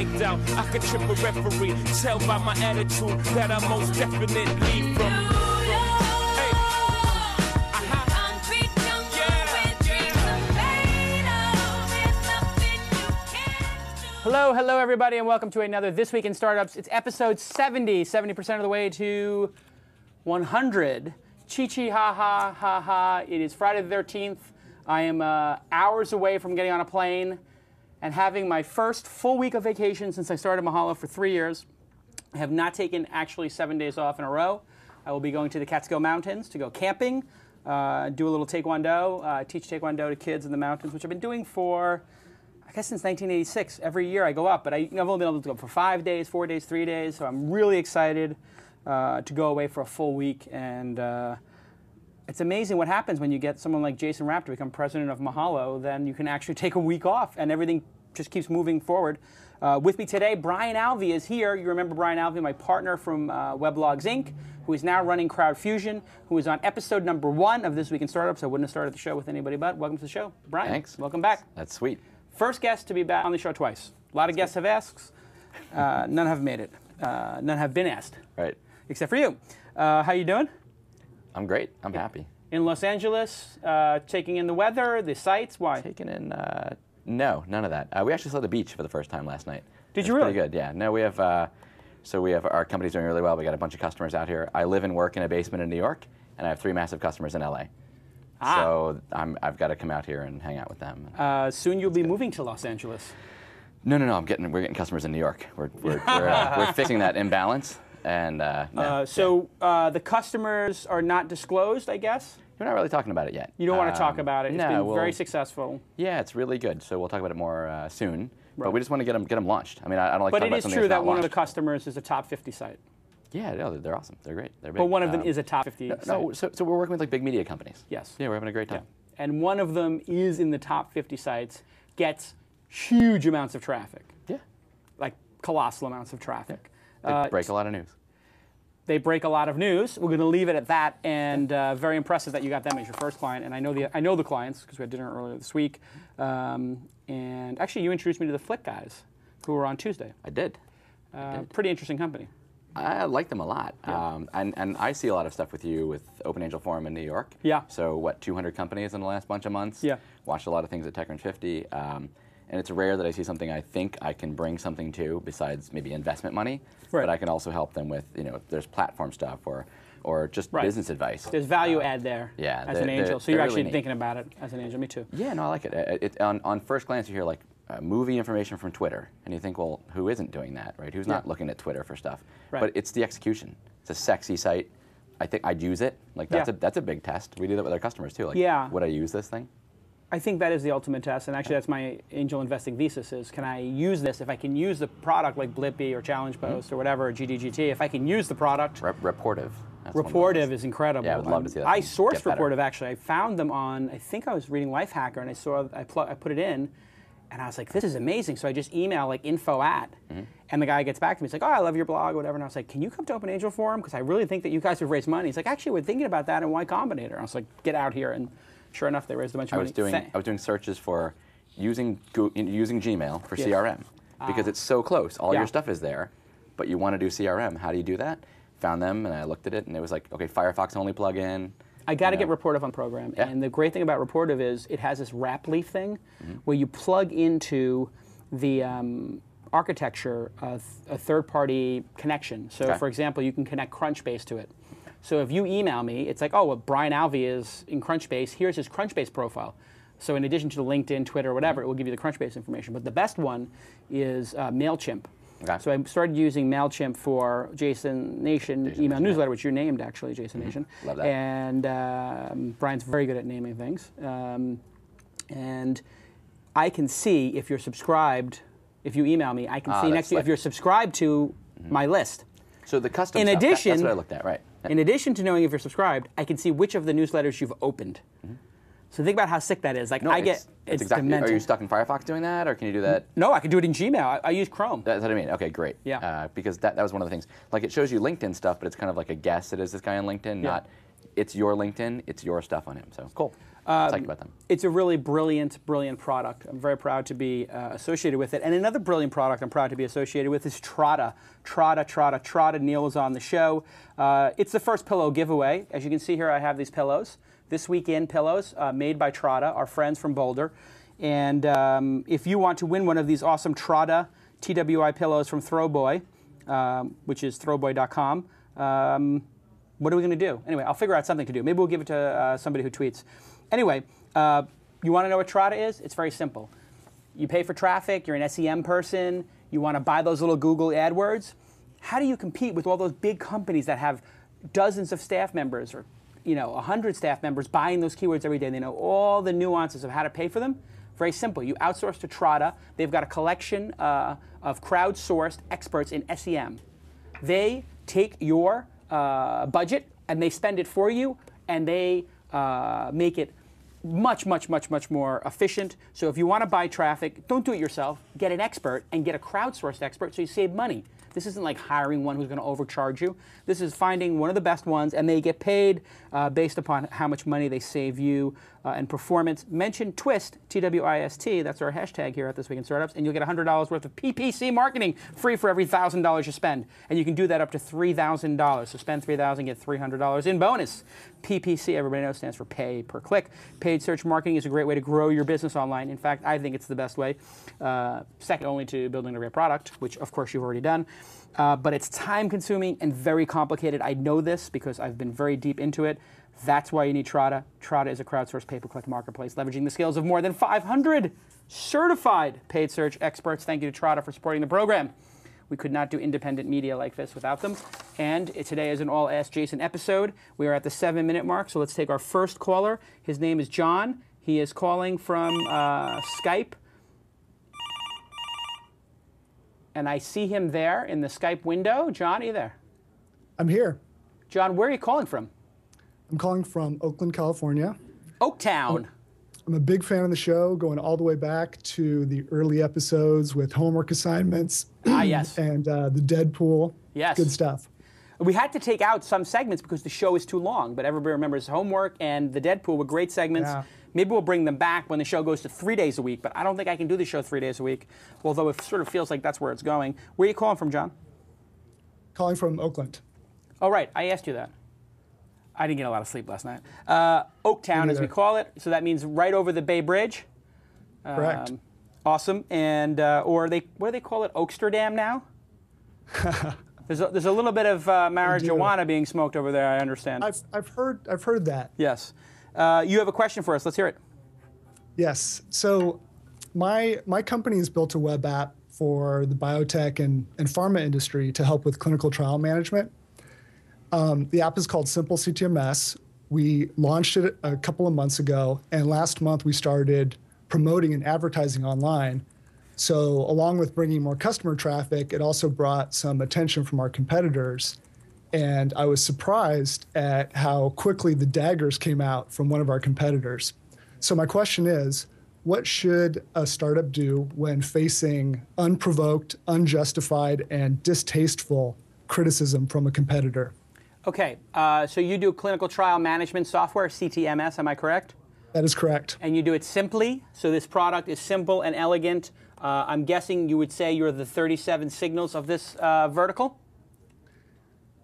wiped out. I could trip a referee. Tell by my attitude that I most definitely from. Hello, hello everybody, and welcome to another This Week in Startups. It's episode 70, 70% of the way to 100. Chi-chi, ha-ha, ha-ha. It is Friday the 13th. I am hours away from getting on a plane and having my first full week of vacation since I started Mahalo for 3 years. I have not taken actually 7 days off in a row. I will be going to the Catskill Mountains to go camping, do a little Taekwondo, teach Taekwondo to kids in the mountains, which I've been doing for, I guess, since 1986. Every year I go up, but I've only been able to go for 5 days, 4 days, 3 days, so I'm really excited to go away for a full week. And it's amazing what happens when you get someone like Jason Rapp to become president of Mahalo. Then you can actually take a week off, and everything just keeps moving forward. With me today, Brian Alvey is here. You remember Brian Alvey, my partner from Weblogs Inc., who is now running CrowdFusion, who is on episode number 1 of This Week in Startups. I wouldn't have started the show with anybody but. Welcome to the show, Brian. Thanks. Welcome back. That's sweet. First guest to be back on the show twice. A lot of guests have asked. None have made it. None have been asked. Right. Except for you. How you doing? I'm great. I'm happy. In Los Angeles, taking in the weather, the sights. Why? Taking in, no, none of that. We actually saw the beach for the first time last night. Did you really? Pretty good, yeah. No, we have, our company's doing really well. We got a bunch of customers out here. I live and work in a basement in New York, and I have 3 massive customers in LA. So I've got to come out here and hang out with them. Soon you'll be moving to Los Angeles. No. We're getting customers in New York. We're fixing that imbalance. And the customers are not disclosed, I guess. We're not really talking about it yet. You don't want to talk about it. It's been very successful. Yeah, it's really good. So we'll talk about it more soon. Right. But we just want to get them launched. I mean, I don't like. But talking it is true that one of the customers is a top 50 site. Yeah, no, they're awesome. They're great. They're big. But one of them is a top 50 site. No, so we're working with like big media companies. Yes. Yeah, we're having a great time. Yeah. And one of them is in the top 50 sites, gets huge amounts of traffic. Yeah. Like colossal amounts of traffic. Yeah. They break a lot of news. They break a lot of news. We're going to leave it at that. And very impressive that you got them as your first client. And I know the clients because we had dinner earlier this week. And actually, you introduced me to the Flick guys, who were on Tuesday. I did. Pretty interesting company. I like them a lot. Yeah. And I see a lot of stuff with you with Open Angel Forum in New York. Yeah. So what, 200 companies in the last bunch of months? Yeah. Watched a lot of things at TechCrunch 50. And it's rare that I see something I think I can bring something to besides maybe investment money. Right. But I can also help them with, there's platform stuff or just business advice. There's value add there as an angel. So you're actually thinking about it as an angel. Me too. Yeah, no, I like it. On first glance, you hear like movie information from Twitter, and you think, well, who isn't doing that, right? Who's not looking at Twitter for stuff? Right. But it's the execution. It's a sexy site. I think I'd use it. Like that's a big test. We do that with our customers too. Like, would I use this thing? I think that is the ultimate test, and actually that's my angel investing thesis is, can I use this? If I can use the product like Blippi or Challenge Post or whatever, or GDGT, if I can use the product. Reportive. Reportive is incredible. Yeah, I would love to see that. I sourced Reportive actually. I found them on, I think I was reading Lifehacker, and I put it in, and I was like, this is amazing. So I just email like info@, and the guy gets back to me. He's like, oh, I love your blog or whatever. And I was like, can you come to Open Angel Forum? Because I really think that you guys have raised money. He's like, actually, we're thinking about that and Y Combinator. I was like, get out here. And sure enough, they raised a bunch of money. I was doing searches for using Gmail for CRM because it's so close. All your stuff is there, but you want to do CRM. How do you do that? Found them, and I looked at it, and it was like, okay, Firefox only plugin. I got to get Reportive on program. Yeah. And the great thing about Reportive is it has this wrap leaf thing where you plug into the architecture of a third-party connection. So, for example, you can connect Crunchbase to it. So if you email me, it's like, oh, well, Brian Alvey is in Crunchbase. Here's his Crunchbase profile. So in addition to the LinkedIn, Twitter, whatever, it will give you the Crunchbase information. But the best one is MailChimp. Okay. So I started using MailChimp for Jason Nation email newsletter, which you named, actually, Jason Nation. Love that. And Brian's very good at naming things. And I can see if you're subscribed, if you email me, I can see next to you if you're subscribed to my list. So the custom stuff, that's what I looked at, right. In addition to knowing if you're subscribed, I can see which of the newsletters you've opened. So think about how sick that is. Like it's exactly. demented. Are you stuck in Firefox doing that, or can you do that? No, I can do it in Gmail. I use Chrome. That's what I mean. Okay, great. Yeah. Because that was one of the things. Like it shows you LinkedIn stuff, but it's kind of like a guess. It is this guy on LinkedIn, not it's your LinkedIn. It's your stuff on him. So cool. psyched about them. It's a really brilliant, brilliant product. I'm very proud to be associated with it. And another brilliant product I'm proud to be associated with is Trada. Trada. Neil was on the show. It's the first pillow giveaway. As you can see here, I have these pillows. This Weekend pillows made by Trada, our friends from Boulder. And if you want to win one of these awesome Trada TWI pillows from Throwboy, which is throwboy.com, what are we going to do? Anyway, I'll figure out something to do. Maybe we'll give it to somebody who tweets. Anyway, you want to know what Trada is? It's very simple. You pay for traffic, you're an SEM person, you want to buy those little Google AdWords. How do you compete with all those big companies that have dozens of staff members or 100 staff members buying those keywords every day? And they know all the nuances of how to pay for them. Very simple. You outsource to Trada. They've got a collection of crowdsourced experts in SEM. They take your budget and they spend it for you, and they make it much more efficient. So if you want to buy traffic, don't do it yourself. Get an expert and get a crowdsourced expert so you save money. This isn't like hiring one who's going to overcharge you. This is finding one of the best ones, and they get paid based upon how much money they save you and performance. Mention TWIST, T-W-I-S-T, that's our hashtag here at This Week in Startups, and you'll get $100 worth of PPC marketing free for every $1,000 you spend. And you can do that up to $3,000. So spend $3,000, get $300 in bonus. PPC, everybody knows, stands for pay per click. Paid search marketing is a great way to grow your business online. In fact, I think it's the best way, second only to building a great product, which of course you've already done. But it's time-consuming and very complicated. I know this because I've been very deep into it. That's why you need Trada. Trada is a crowdsourced pay-per-click marketplace, leveraging the skills of more than 500 certified paid search experts. Thank you to Trada for supporting the program. We could not do independent media like this without them. And today is an All Ask Jason episode. We are at the 7-minute mark, so let's take our first caller. His name is John. He is calling from Skype. And I see him there in the Skype window. John, are you there? I'm here. John, where are you calling from? I'm calling from Oakland, California. Oaktown. I'm a big fan of the show, going all the way back to the early episodes with homework assignments. Yes. And the Deadpool. Yes. Good stuff. We had to take out some segments because the show is too long, but everybody remembers Homework and the Deadpool were great segments. Yeah. Maybe we'll bring them back when the show goes to 3 days a week, but I don't think I can do the show 3 days a week, although it sort of feels like that's where it's going. Where are you calling from, John? Calling from Oakland. Oh, right. I asked you that. I didn't get a lot of sleep last night. Oaktown, as we call it, so that means right over the Bay Bridge. Correct. Awesome. And or what do they call it? Oaksterdam now? There's a little bit of marijuana being smoked over there, I understand. I've heard that. Yes. You have a question for us. Let's hear it. Yes. So my company has built a web app for the biotech and pharma industry to help with clinical trial management. The app is called Simple CTMS. We launched it a couple of months ago, and last month we started promoting and advertising online. So along with bringing more customer traffic, it also brought some attention from our competitors. And I was surprised at how quickly the daggers came out from one of our competitors. So my question is, what should a startup do when facing unprovoked, unjustified, and distasteful criticism from a competitor? Okay, so you do clinical trial management software, CTMS, am I correct? That is correct. And you do it simply, so this product is simple and elegant. I'm guessing you would say you're the 37 signals of this vertical?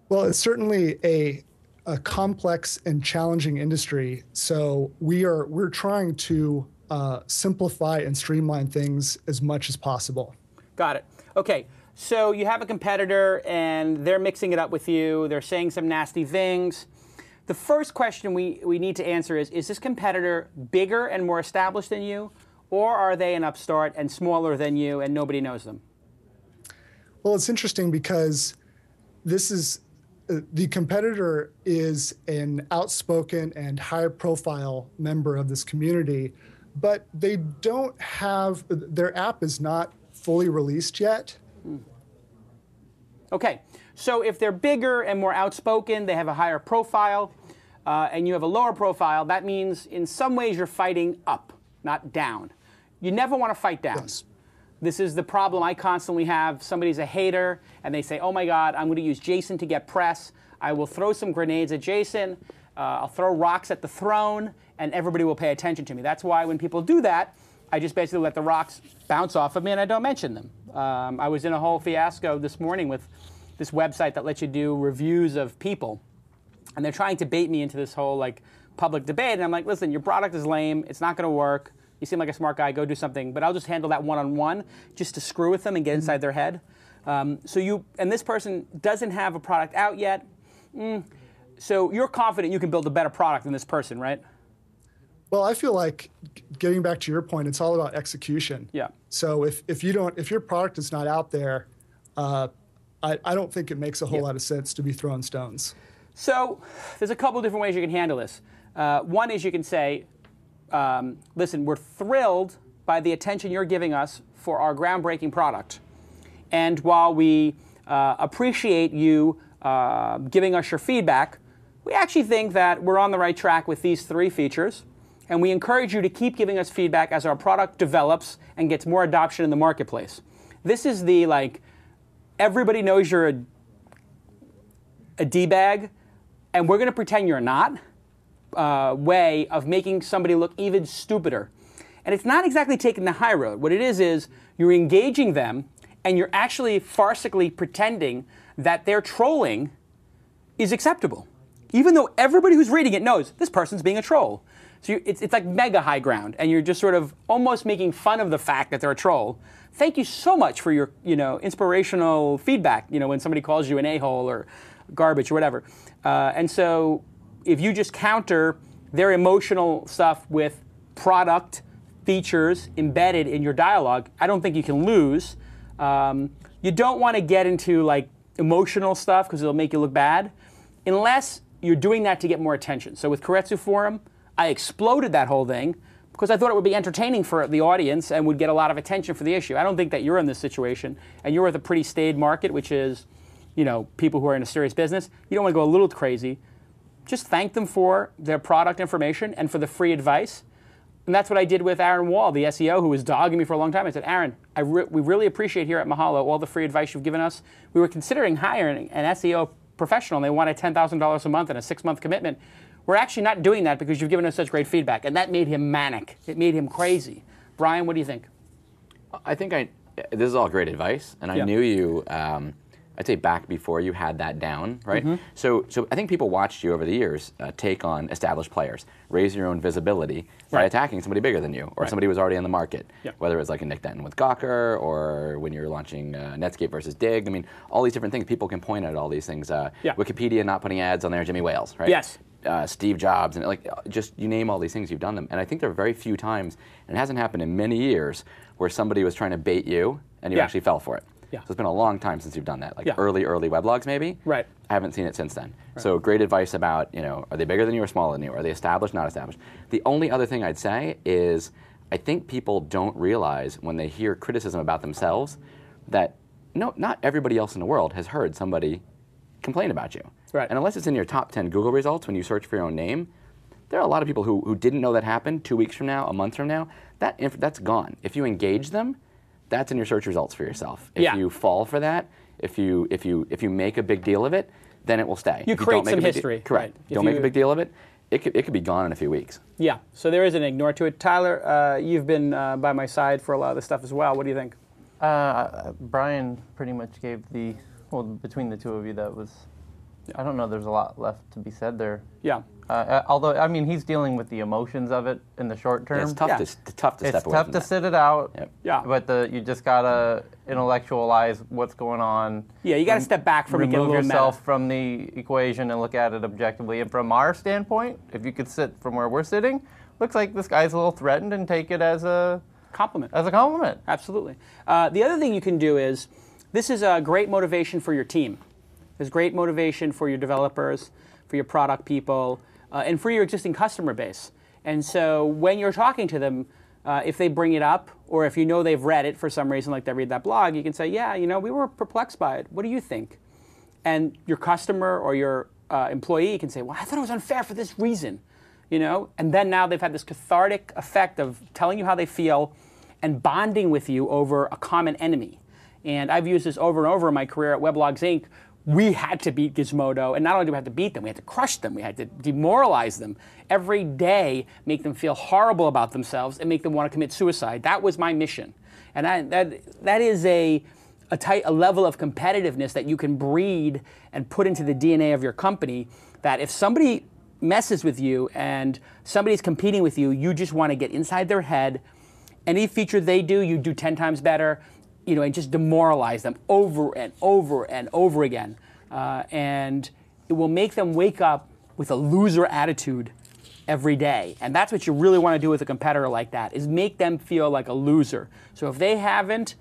Well, it's certainly a complex and challenging industry. So we're trying to simplify and streamline things as much as possible. Got it. Okay, so you have a competitor and they're mixing it up with you. They're saying some nasty things. The first question we need to answer is this competitor bigger and more established than you, or are they an upstart and smaller than you and nobody knows them? Well, it's interesting because this is the competitor is an outspoken and high-profile member of this community, but they don't have, their app is not fully released yet. Okay, so if they're bigger and more outspoken, they have a higher profile, and you have a lower profile, that means in some ways you're fighting up, not down. You never want to fight down. Yes. This is the problem I constantly have. Somebody's a hater, and they say, oh my God, I'm going to use Jason to get press. I will throw some grenades at Jason. I'll throw rocks at the throne, and everybody will pay attention to me. That's why when people do that, I just basically let the rocks bounce off of me and I don't mention them. I was in a whole fiasco this morning with this website that lets you do reviews of people. And they're trying to bait me into this whole like public debate. And I'm like, listen, your product is lame. It's not going to work. You seem like a smart guy. Go do something. But I'll just handle that one-on-one just to screw with them and get inside their head. And this person doesn't have a product out yet. So you're confident you can build a better product than this person, right? Well, I feel like, getting back to your point, it's all about execution. Yeah. So if your product is not out there, I don't think it makes a whole lot of sense to be throwing stones. So there's a couple different ways you can handle this. One is you can say, listen, we're thrilled by the attention you're giving us for our groundbreaking product. And while we appreciate you giving us your feedback, we actually think that we're on the right track with these 3 features. And we encourage you to keep giving us feedback as our product develops and gets more adoption in the marketplace. This is the, like, everybody knows you're a D-bag, and we're going to pretend you're not, way of making somebody look even stupider. And it's not exactly taking the high road. What it is you're engaging them, and you're actually farcically pretending that their trolling is acceptable, even though everybody who's reading it knows this person's being a troll. So it's like mega high ground, and you're just sort of almost making fun of the fact that they're a troll. Thank you so much for your inspirational feedback. When somebody calls you an a-hole or garbage or whatever. And so if you just counter their emotional stuff with product features embedded in your dialogue, I don't think you can lose. You don't want to get into like emotional stuff because it'll make you look bad, unless you're doing that to get more attention. So with Keiretsu Forum, I exploded that whole thing because I thought it would be entertaining for the audience and would get a lot of attention for the issue. I don't think that you're in this situation, and you're with a pretty staid market, which is, people who are in a serious business. You don't want to go a little crazy. Just thank them for their product information and for the free advice. And that's what I did with Aaron Wall, the SEO, who was dogging me for a long time. I said, Aaron, we really appreciate here at Mahalo all the free advice you've given us. We were considering hiring an SEO professional, and they wanted $10,000 a month and a 6-month commitment. We're actually not doing that because you've given us such great feedback. And that made him manic. It made him crazy. Brian, what do you think? I think this is all great advice. And I knew you, I'd say back before you had that down, right? Mm-hmm. So I think people watched you over the years take on established players, raise your own visibility by attacking somebody bigger than you, or somebody who was already in the market. Whether it was like a Nick Denton with Gawker, or when you're launching Netscape versus Dig. I mean, all these different things. People can point at all these things. Wikipedia not putting ads on there, Jimmy Wales, right? Yes. Steve Jobs, and just you name all these things, you've done them. And I think there are very few times, and it hasn't happened in many years, where somebody was trying to bait you and you actually fell for it. So it's been a long time since you've done that, like early weblogs maybe. Right. I haven't seen it since then. Right. So great advice about, are they bigger than you or smaller than you? Are they established, not established? The only other thing I'd say is I think people don't realize when they hear criticism about themselves that not everybody else in the world has heard somebody complain about you. Right. And unless it's in your top 10 Google results when you search for your own name, there are a lot of people who didn't know that happened 2 weeks from now, a month from now. That's gone. If you engage them, that's in your search results for yourself. If you fall for that, if you make a big deal of it, then it will stay. You create some history. Correct. Right. Don't make a big deal of it. It could be gone in a few weeks. Yeah. So there is an ignore to it. Tyler, you've been by my side for a lot of this stuff as well. What do you think? Brian pretty much gave between the two of you, that was. I don't know. There's a lot left to be said there. Yeah. Although, I mean, he's dealing with the emotions of it in the short term. Yeah, it's tough to step away from that. It's tough to sit it out. Yep. Yeah. But you just gotta intellectualize what's going on. Yeah, you gotta step back from it, get a little yourself from the equation and look at it objectively. And from our standpoint, if you could sit from where we're sitting, looks like this guy's a little threatened, and take it as a compliment. As a compliment. Absolutely. The other thing you can do is, this is a great motivation for your team. There's great motivation for your developers, for your product people, and for your existing customer base. And so when you're talking to them, if they bring it up, or if you know they've read it for some reason, like they read that blog, you can say, yeah, we were perplexed by it. What do you think? And your customer or your employee can say, well, I thought it was unfair for this reason. And then now they've had this cathartic effect of telling you how they feel and bonding with you over a common enemy. And I've used this over and over in my career at Weblogs Inc., we had to beat Gizmodo, and not only do we have to beat them, we had to crush them, we had to demoralize them every day, make them feel horrible about themselves, and make them want to commit suicide. That was my mission, and that is a level of competitiveness that you can breed and put into the DNA of your company. That if somebody messes with you and somebody's competing with you, you just want to get inside their head. Any feature they do, you do 10 times better. And just demoralize them over and over and over again. And it will make them wake up with a loser attitude every day. And that's what you really want to do with a competitor like that, is make them feel like a loser. So if they haven't,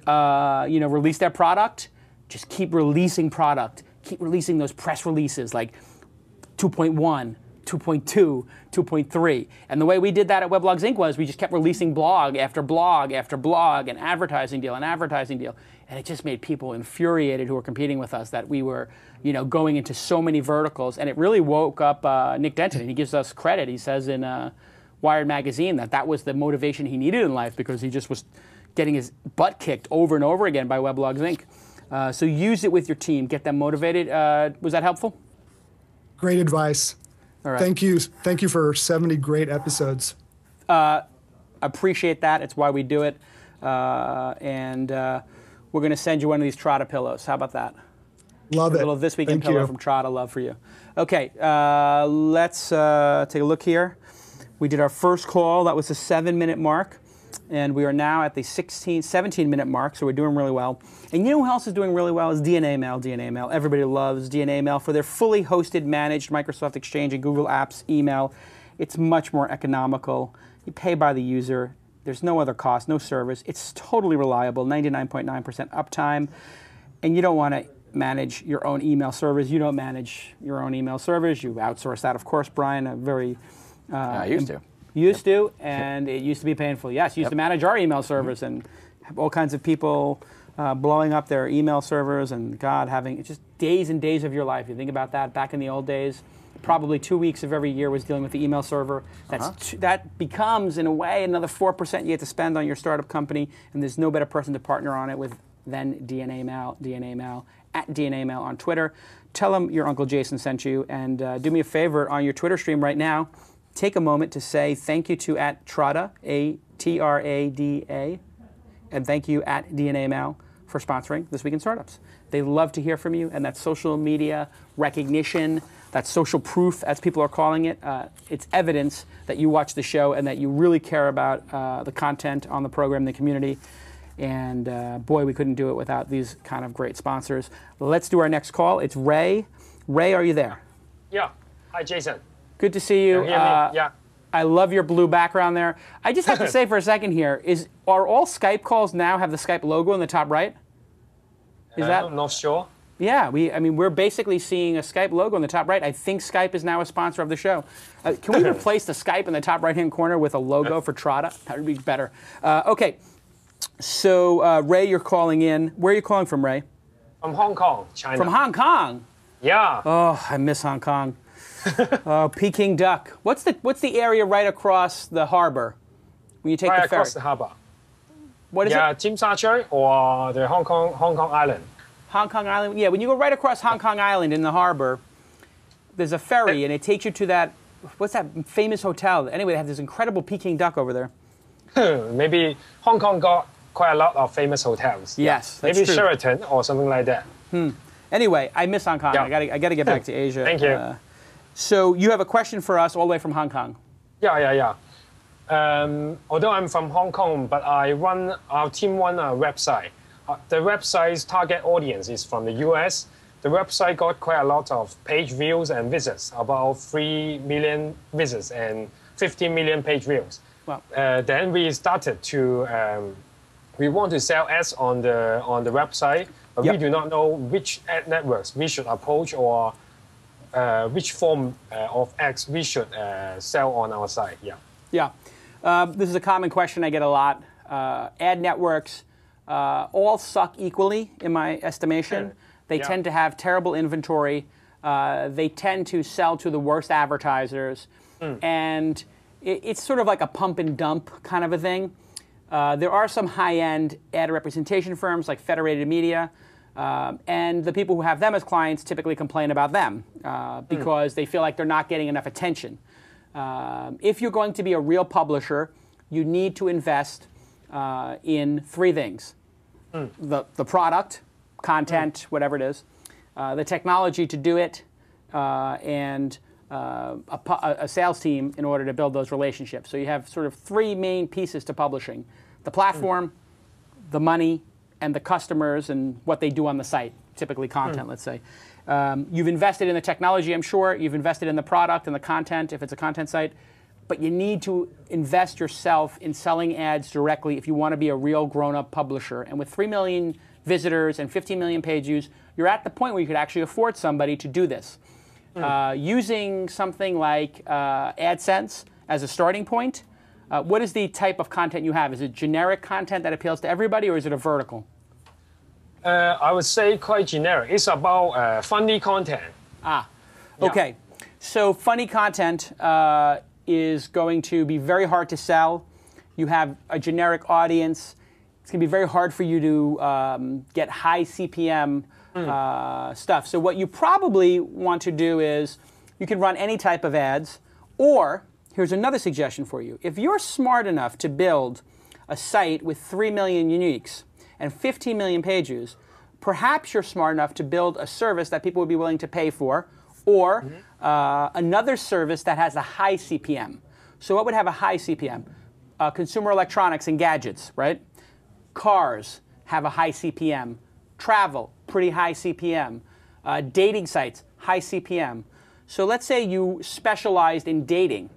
released their product, just keep releasing product. Keep releasing those press releases like 2.1, 2.2, 2.3. And the way we did that at Weblogs Inc. was we just kept releasing blog after blog after blog and advertising deal and advertising deal. And it just made people infuriated who were competing with us that we were, going into so many verticals. And it really woke up Nick Denton, and he gives us credit. He says in Wired Magazine that was the motivation he needed in life, because he just was getting his butt kicked over and over again by Weblogs Inc. So use it with your team. Get them motivated. Was that helpful? Great advice. All right. Thank you for 70 great episodes. Appreciate that. It's why we do it. And we're going to send you one of these Trotta pillows. How about that? Love it. A little This Weekend Thank pillow you. from Trotta. Love for you. Okay, let's take a look here. We did our first call. That was the 7-minute mark. And we are now at the 17-minute mark, so we're doing really well. And you know who else is doing really well is DNA Mail. DNA Mail. Everybody loves DNA Mail for their fully hosted, managed Microsoft Exchange and Google Apps email. It's much more economical. You pay by the user. There's no other cost, no service. It's totally reliable, 99.9% uptime. And you don't want to manage your own email servers. You don't manage your own email servers. You outsource that, of course, Brian. I used to. Used to, and it used to be painful. Yes, used to manage our email servers and have all kinds of people blowing up their email servers, and God, having just days and days of your life. You think about that back in the old days, probably 2 weeks of every year was dealing with the email server. That becomes, in a way, another 4% you have to spend on your startup company, and there's no better person to partner on it with than DNA Mail, at DNA Mail on Twitter. Tell them your Uncle Jason sent you, and do me a favor on your Twitter stream right now. Take a moment to say thank you to @Trotta, ATRADA, and thank you @DNA Mail for sponsoring This Week in Startups. They love to hear from you, and that social media recognition, that social proof, as people are calling it, it's evidence that you watch the show and that you really care about the content on the program, the community. And boy, we couldn't do it without these kind of great sponsors. Let's do our next call. It's Ray. Ray, are you there? Yeah. Hi, Jason. Good to see you. Can you hear me? Yeah. I love your blue background there. I just have to say for a second here, are all Skype calls now have the Skype logo in the top right? Is that? I'm not sure. Yeah, we're basically seeing a Skype logo in the top right. I think Skype is now a sponsor of the show. Can we replace the Skype in the top right-hand corner with a logo for Trotta? That would be better. Okay, so Ray, you're calling in. Where are you calling from, Ray? From Hong Kong, China. From Hong Kong? Yeah. Oh, I miss Hong Kong. Oh, Peking duck. What's the area right across the harbor when you take right the ferry? across the harbor. What is Yeah, it? Tsim Sha Tsui or the Hong Kong Island. Hong Kong Island. Yeah, when you go right across Hong Kong Island in the harbor, there's a ferry and it takes you to that. What's that famous hotel? Anyway, they have this incredible Peking duck over there. Maybe Hong Kong got quite a lot of famous hotels. Yes, that's maybe true. Sheraton or something like that. Anyway, I miss Hong Kong. Yeah. I gotta get back to Asia. Thank you. So you have a question for us all the way from Hong Kong. Yeah. Although I'm from Hong Kong, but our team run a website. The website's target audience is from the US. The website got quite a lot of page views and visits, about 3 million visits and 15 million page views. Wow. Then we started to, we want to sell ads on the website, but Yep. we do not know which ad networks we should approach or which form of ads we should sell on our site. Yeah. This is a common question I get a lot. Ad networks all suck equally, in my estimation. They tend to have terrible inventory. They tend to sell to the worst advertisers. And it's sort of like a pump and dump kind of a thing. There are some high-end ad representation firms like Federated Media. And the people who have them as clients typically complain about them because they feel like they're not getting enough attention. If you're going to be a real publisher, you need to invest in three things. The product, content, whatever it is, the technology to do it, and a sales team in order to build those relationships. So you have sort of three main pieces to publishing: the platform, the money, and the customers and what they do on the site, typically content, let's say. You've invested in the technology, I'm sure. You've invested in the product and the content, if it's a content site. But you need to invest yourself in selling ads directly if you want to be a real grown-up publisher. And with 3 million visitors and 15 million page views, you're at the point where you could actually afford somebody to do this. Using something like AdSense as a starting point, what is the type of content you have? Is it generic content that appeals to everybody, or is it a vertical? I would say quite generic. It's about funny content. Okay. So funny content is going to be very hard to sell. You have a generic audience. It's going to be very hard for you to get high CPM stuff. So what you probably want to do is you can run any type of ads, or here's another suggestion for you. If you're smart enough to build a site with 3 million uniques and 15 million page views, perhaps you're smart enough to build a service that people would be willing to pay for, or another service that has a high CPM. So what would have a high CPM? Consumer electronics and gadgets, right? Cars have a high CPM. Travel, pretty high CPM. Dating sites, high CPM. So let's say you specialized in dating,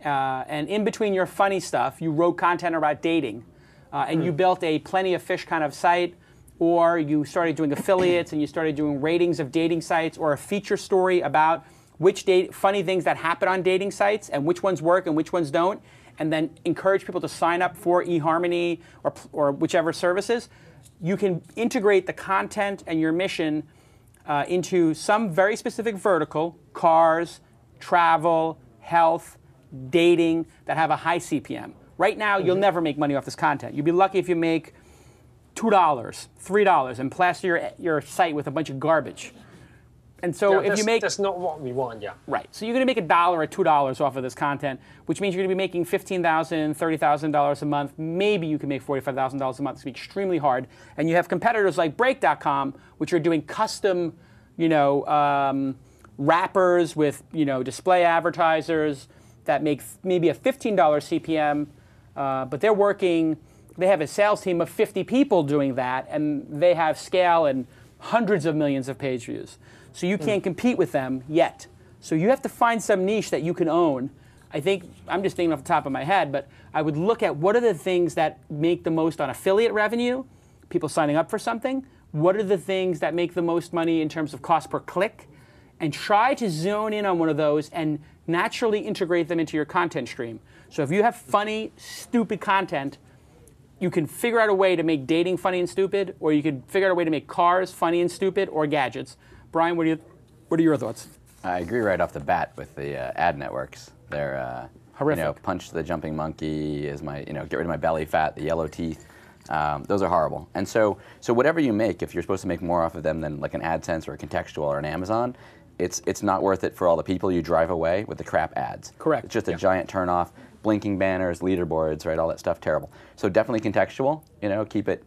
and in between your funny stuff, you wrote content about dating, and you built a plenty of fish kind of site, or you started doing affiliates and you started doing ratings of dating sites, or a feature story about which funny things that happen on dating sites and which ones work and which ones don't, and then encourage people to sign up for eHarmony or whichever services. You can integrate the content and your mission into some very specific vertical: cars, travel, health, dating, that have a high CPM. Right now, you'll never make money off this content. You'll be lucky if you make $2, $3, and plaster your site with a bunch of garbage. And so if you make... That's not what we want, yeah. Right. So you're going to make $1 or $2 off of this content, which means you're going to be making $15,000, $30,000 a month. Maybe you can make $45,000 a month. It's going to be extremely hard. And you have competitors like Break.com, which are doing custom, wrappers with, display advertisers that make maybe a $15 CPM, but they're working... They have a sales team of 50 people doing that, and they have scale and hundreds of millions of page views. So you can't compete with them yet. So you have to find some niche that you can own. I think, I'm just thinking off the top of my head, but I would look at what are the things that make the most on affiliate revenue, people signing up for something. What are the things that make the most money in terms of cost per click? And try to zone in on one of those and naturally integrate them into your content stream. So if you have funny, stupid content, you can figure out a way to make dating funny and stupid, or you could figure out a way to make cars funny and stupid, or gadgets. Brian, what are your thoughts? I agree right off the bat with the ad networks. They're horrific. Punch the jumping monkey is my, get rid of my belly fat, the yellow teeth. Those are horrible. And so whatever you make, if you're supposed to make more off of them than like an AdSense or a contextual or an Amazon, it's not worth it for all the people you drive away with the crap ads. Correct. It's just a giant turnoff. Blinking banners, leaderboards, right? All that stuff, terrible. So definitely contextual. Keep it,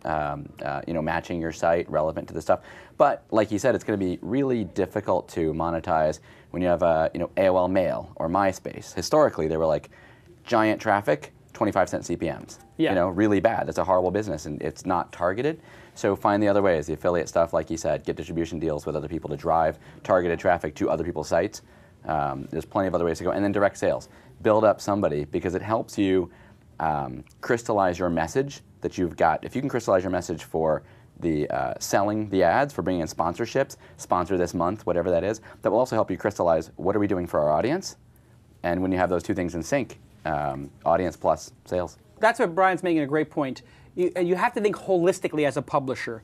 matching your site, relevant to the stuff. But like you said, it's going to be really difficult to monetize when you have AOL Mail or MySpace. Historically, they were like giant traffic, 25-cent CPMs. Yeah. Really bad. It's a horrible business, and it's not targeted. So find the other ways. The affiliate stuff, like you said, get distribution deals with other people to drive targeted traffic to other people's sites. There's plenty of other ways to go. And then direct sales. Build up somebody, because it helps you crystallize your message that you've got. If you can crystallize your message for the selling the ads, for bringing in sponsorships, sponsor this month, whatever that is, that will also help you crystallize what are we doing for our audience. And when you have those two things in sync, audience plus sales. That's what Brian's making a great point. You have to think holistically as a publisher.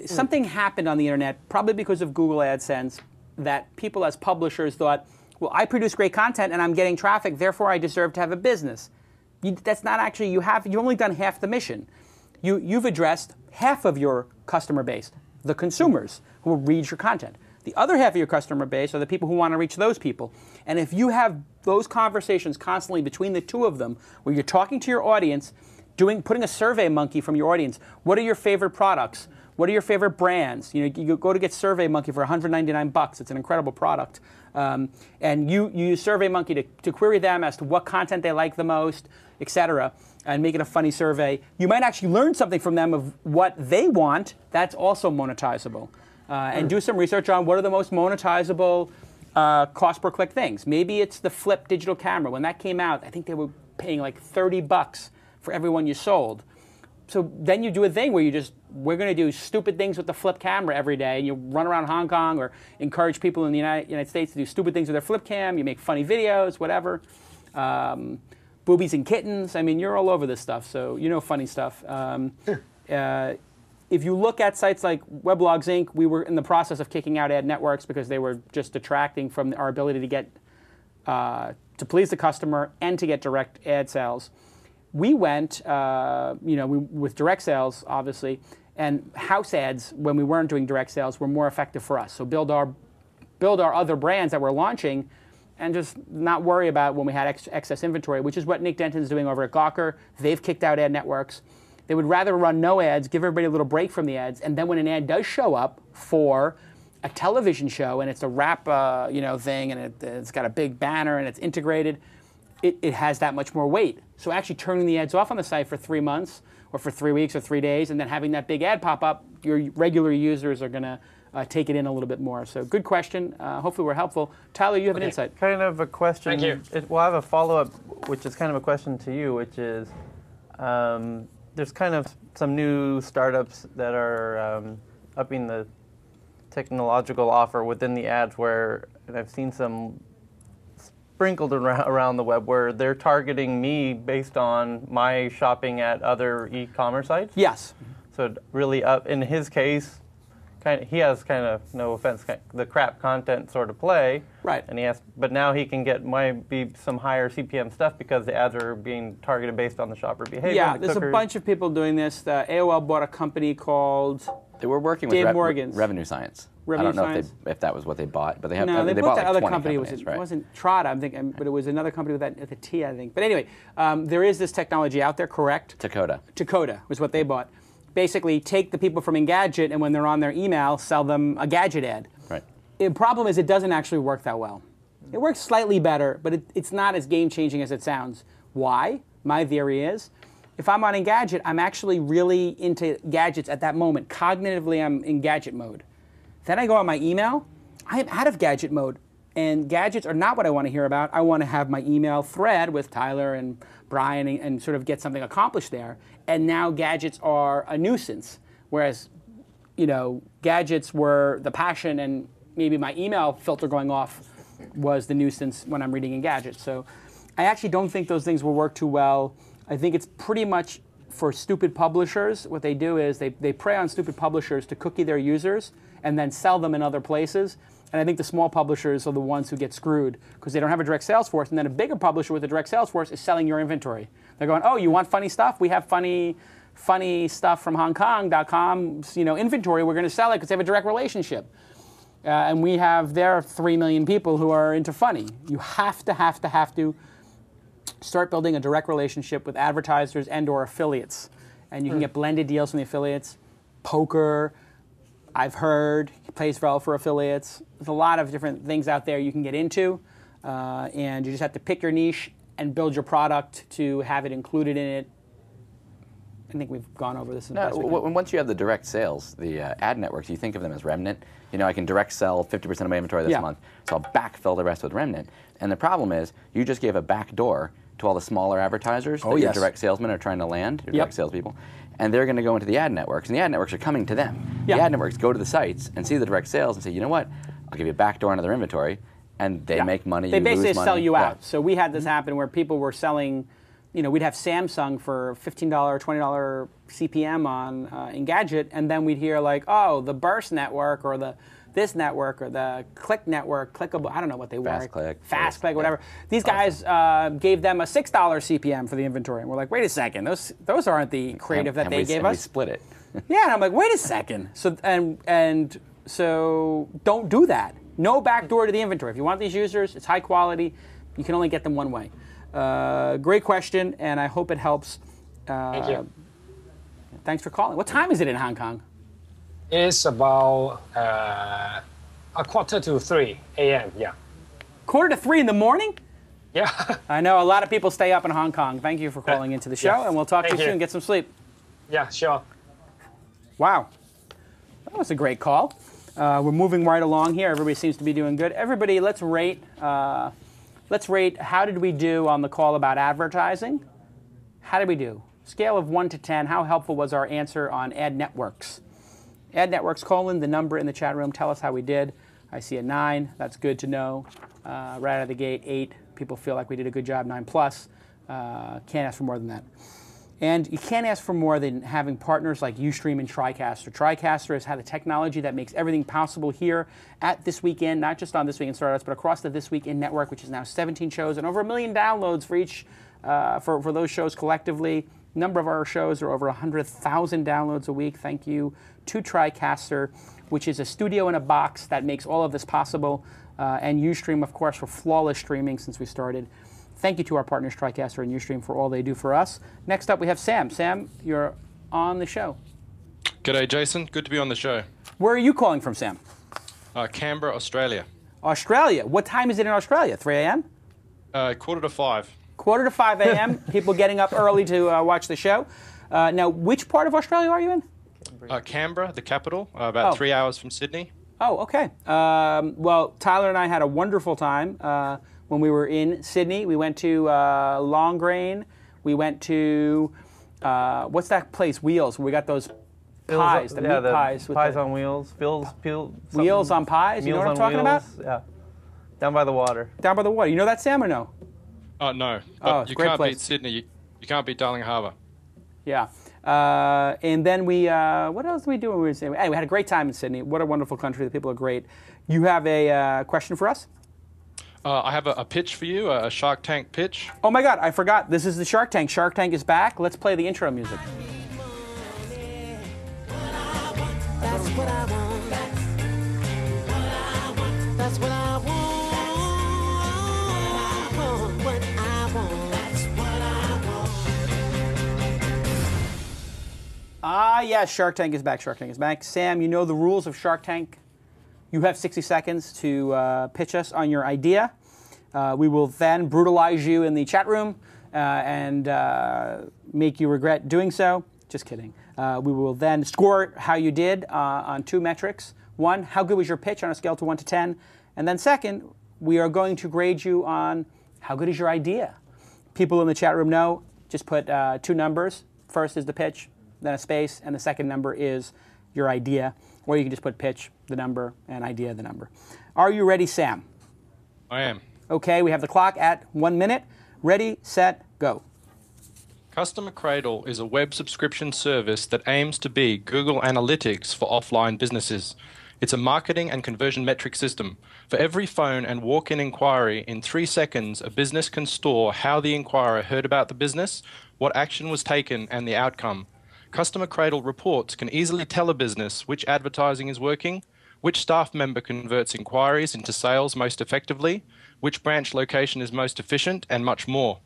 Something happened on the internet, probably because of Google AdSense, that people as publishers thought, well, I produce great content and I'm getting traffic, therefore I deserve to have a business. That's not actually, you've only done half the mission. You've addressed half of your customer base, the consumers who will read your content. The other half of your customer base are the people who want to reach those people. And if you have those conversations constantly between the two of them, where you're talking to your audience, putting a survey monkey from your audience, what are your favorite products? What are your favorite brands? You go to get SurveyMonkey for $199. It's an incredible product. And you use SurveyMonkey to query them as to what content they like the most, et cetera, and make it a funny survey. You might actually learn something from them of what they want. That's also monetizable. And do some research on what are the most monetizable cost per click things. Maybe it's the Flip digital camera. When that came out, I think they were paying like $30 for every one you sold. So then you do a thing where we're going to do stupid things with the Flip camera every day, and you run around Hong Kong or encourage people in the United States to do stupid things with their Flip cam. You make funny videos, whatever. Boobies and kittens. I mean, you're all over this stuff, so you know funny stuff. If you look at sites like Weblogs Inc., we were in the process of kicking out ad networks because they were just detracting from our ability to get to please the customer and to get direct ad sales. We went, with direct sales, obviously, and house ads when we weren't doing direct sales were more effective for us. So build our other brands that we're launching, and just not worry about when we had excess inventory, which is what Nick Denton's doing over at Gawker. They've kicked out ad networks. They would rather run no ads, give everybody a little break from the ads, and then when an ad does show up for a television show and it's a rap, thing, and it's got a big banner and it's integrated, it has that much more weight. So actually turning the ads off on the site for 3 months or for 3 weeks or 3 days, and then having that big ad pop up, your regular users are going to take it in a little bit more. So good question. Hopefully we're helpful. Tyler, you have an insight. Kind of a question. Thank you. We'll have a follow-up, which is kind of a question to you, which is, there's kind of some new startups that are upping the technological offer within the ads and I've seen some sprinkled around the web where they're targeting me based on my shopping at other e-commerce sites. Yes. So really, in his case, he has kind of, no offense, the crap content sort of play. Right. But now he can get might be some higher CPM stuff because the ads are being targeted based on the shopper behavior. Yeah, there's a bunch of people doing this. AOL bought a company called They were working Dave with Morgan's. Revenue Science. Revenue I don't know Science? if that was what they bought, but they have. No, they bought bought like that other 20 company. companies, It wasn't Trada, I'm thinking, but it was another company with that at the T, I think. But anyway, there is this technology out there, correct? Takoda was what they bought. Basically, take the people from Engadget, and when they're on their email, sell them a gadget ad. Right. The problem is it doesn't actually work that well. It works slightly better, but it's not as game-changing as it sounds. Why? My theory is, if I'm on Engadget, I'm actually really into gadgets at that moment. Cognitively, I'm in gadget mode. Then I go on my email, I am out of gadget mode. And gadgets are not what I want to hear about. I want to have my email thread with Tyler and Brian and sort of get something accomplished there. And now gadgets are a nuisance. Whereas, gadgets were the passion, and maybe my email filter going off was the nuisance when I'm reading Engadget. So I actually don't think those things will work too well. I think it's pretty much for stupid publishers. What they do is they prey on stupid publishers to cookie their users and then sell them in other places. And I think the small publishers are the ones who get screwed because they don't have a direct sales force. And then a bigger publisher with a direct sales force is selling your inventory. They're going, oh, you want funny stuff? We have funny stuff from HongKong.com, inventory. We're going to sell it because they have a direct relationship. And we have their 3 million people who are into funny. You have to start building a direct relationship with advertisers and or affiliates. And you can get blended deals from the affiliates. Poker, I've heard, plays well for affiliates. There's a lot of different things out there you can get into. And you just have to pick your niche and build your product to have it included in it. I think we've gone over this in the past. Once you have the direct sales, the ad networks, you think of them as remnant. I can direct sell 50% of my inventory this month, so I'll backfill the rest with remnant. And the problem is, you just gave a back door to all the smaller advertisers that your direct salesmen are trying to land, your direct salespeople, and they're going to go into the ad networks, and the ad networks are coming to them. The ad networks go to the sites and see the direct sales and say, you know what, I'll give you a back door into their inventory, and they make money, They you basically lose money. sell you out. So we had this happen where people were selling, we'd have Samsung for $15, $20 CPM on Engadget, and then we'd hear like, oh, the Burst network or the this network or the Click network, Clickable, I don't know what they were. Fast Click, whatever. These guys gave them a $6 CPM for the inventory. And we're like, wait a second, those aren't the creative that they gave us. We split it. Yeah, and I'm like, wait a second. So so don't do that. No backdoor to the inventory. If you want these users, it's high quality. You can only get them one way. Great question, and I hope it helps. Thank you. Thanks for calling. What time is it in Hong Kong? It's about 2:45 a.m. Yeah. 2:45 in the morning? Yeah. I know a lot of people stay up in Hong Kong. Thank you for calling into the show, and we'll talk to you soon. Get some sleep. Yeah, sure. Wow. That was a great call. We're moving right along here. Everybody seems to be doing good. Everybody, let's rate. Let's rate. How did we do on the call about advertising? How did we do? Scale of 1 to 10. How helpful was our answer on ad networks? Ad networks, the number in the chat room. Tell us how we did. I see a 9. That's good to know. Right out of the gate, 8. People feel like we did a good job, 9 plus. Can't ask for more than that. And you can't ask for more than having partners like Ustream and TriCaster. TriCaster has had the technology that makes everything possible here at This Weekend, not just on This Week in Startups, but across the This Week in network, which is now 17 shows and over 1 million downloads for each for those shows collectively. Number of our shows are over 100,000 downloads a week. Thank you to TriCaster, which is a studio in a box that makes all of this possible, and Ustream, of course, for flawless streaming since we started. Thank you to our partners, TriCaster and Ustream, for all they do for us. Next up, we have Sam. Sam, you're on the show. G'day, Jason. Good to be on the show. Where are you calling from, Sam? Canberra, Australia. Australia. What time is it in Australia? 3 a.m.? 4:45. 4:45 a.m. People getting up early to watch the show. Now, which part of Australia are you in? Canberra, the capital, about 3 hours from Sydney. Oh, okay. Well, Tyler and I had a wonderful time when we were in Sydney. We went to Longrain. We went to, what's that place? Wheels. We got those pies, the meat pies. Pies on wheels. Wheels on pies? You know what I'm talking about? Yeah. Down by the water. Down by the water. You know that, Sam, or no? No. But you can't beat Sydney. You can't beat Darling Harbour. Yeah. And then we, what else did we do when we were in Sydney? Anyway, we had a great time in Sydney. What a wonderful country. The people are great. You have a question for us? I have a pitch for you, a Shark Tank pitch. Oh my God, I forgot. This is the Shark Tank. Shark Tank is back. Let's play the intro music. That's what I want. That's what I want. What I want. That's what I want. Ah, yes, Shark Tank is back. Shark Tank is back. Sam, you know the rules of Shark Tank. You have 60 seconds to pitch us on your idea. We will then brutalize you in the chat room and make you regret doing so. Just kidding. We will then score how you did on 2 metrics. 1, how good was your pitch on a scale to 1 to 10? And then second, we are going to grade you on how good is your idea. People in the chat room know, just put 2 numbers. First is the pitch, then a space, and the second number is your idea. Or you can just put pitch, the number, and idea, the number. Are you ready, Sam? I am. Okay, we have the clock at 1 minute. Ready, set, go. Customer Cradle is a web subscription service that aims to be Google Analytics for offline businesses. It's a marketing and conversion metric system. For every phone and walk-in inquiry, in 3 seconds, a business can store how the inquirer heard about the business, what action was taken, and the outcome. Customer Cradle reports can easily tell a business which advertising is working, which staff member converts inquiries into sales most effectively, which branch location is most efficient, and much more.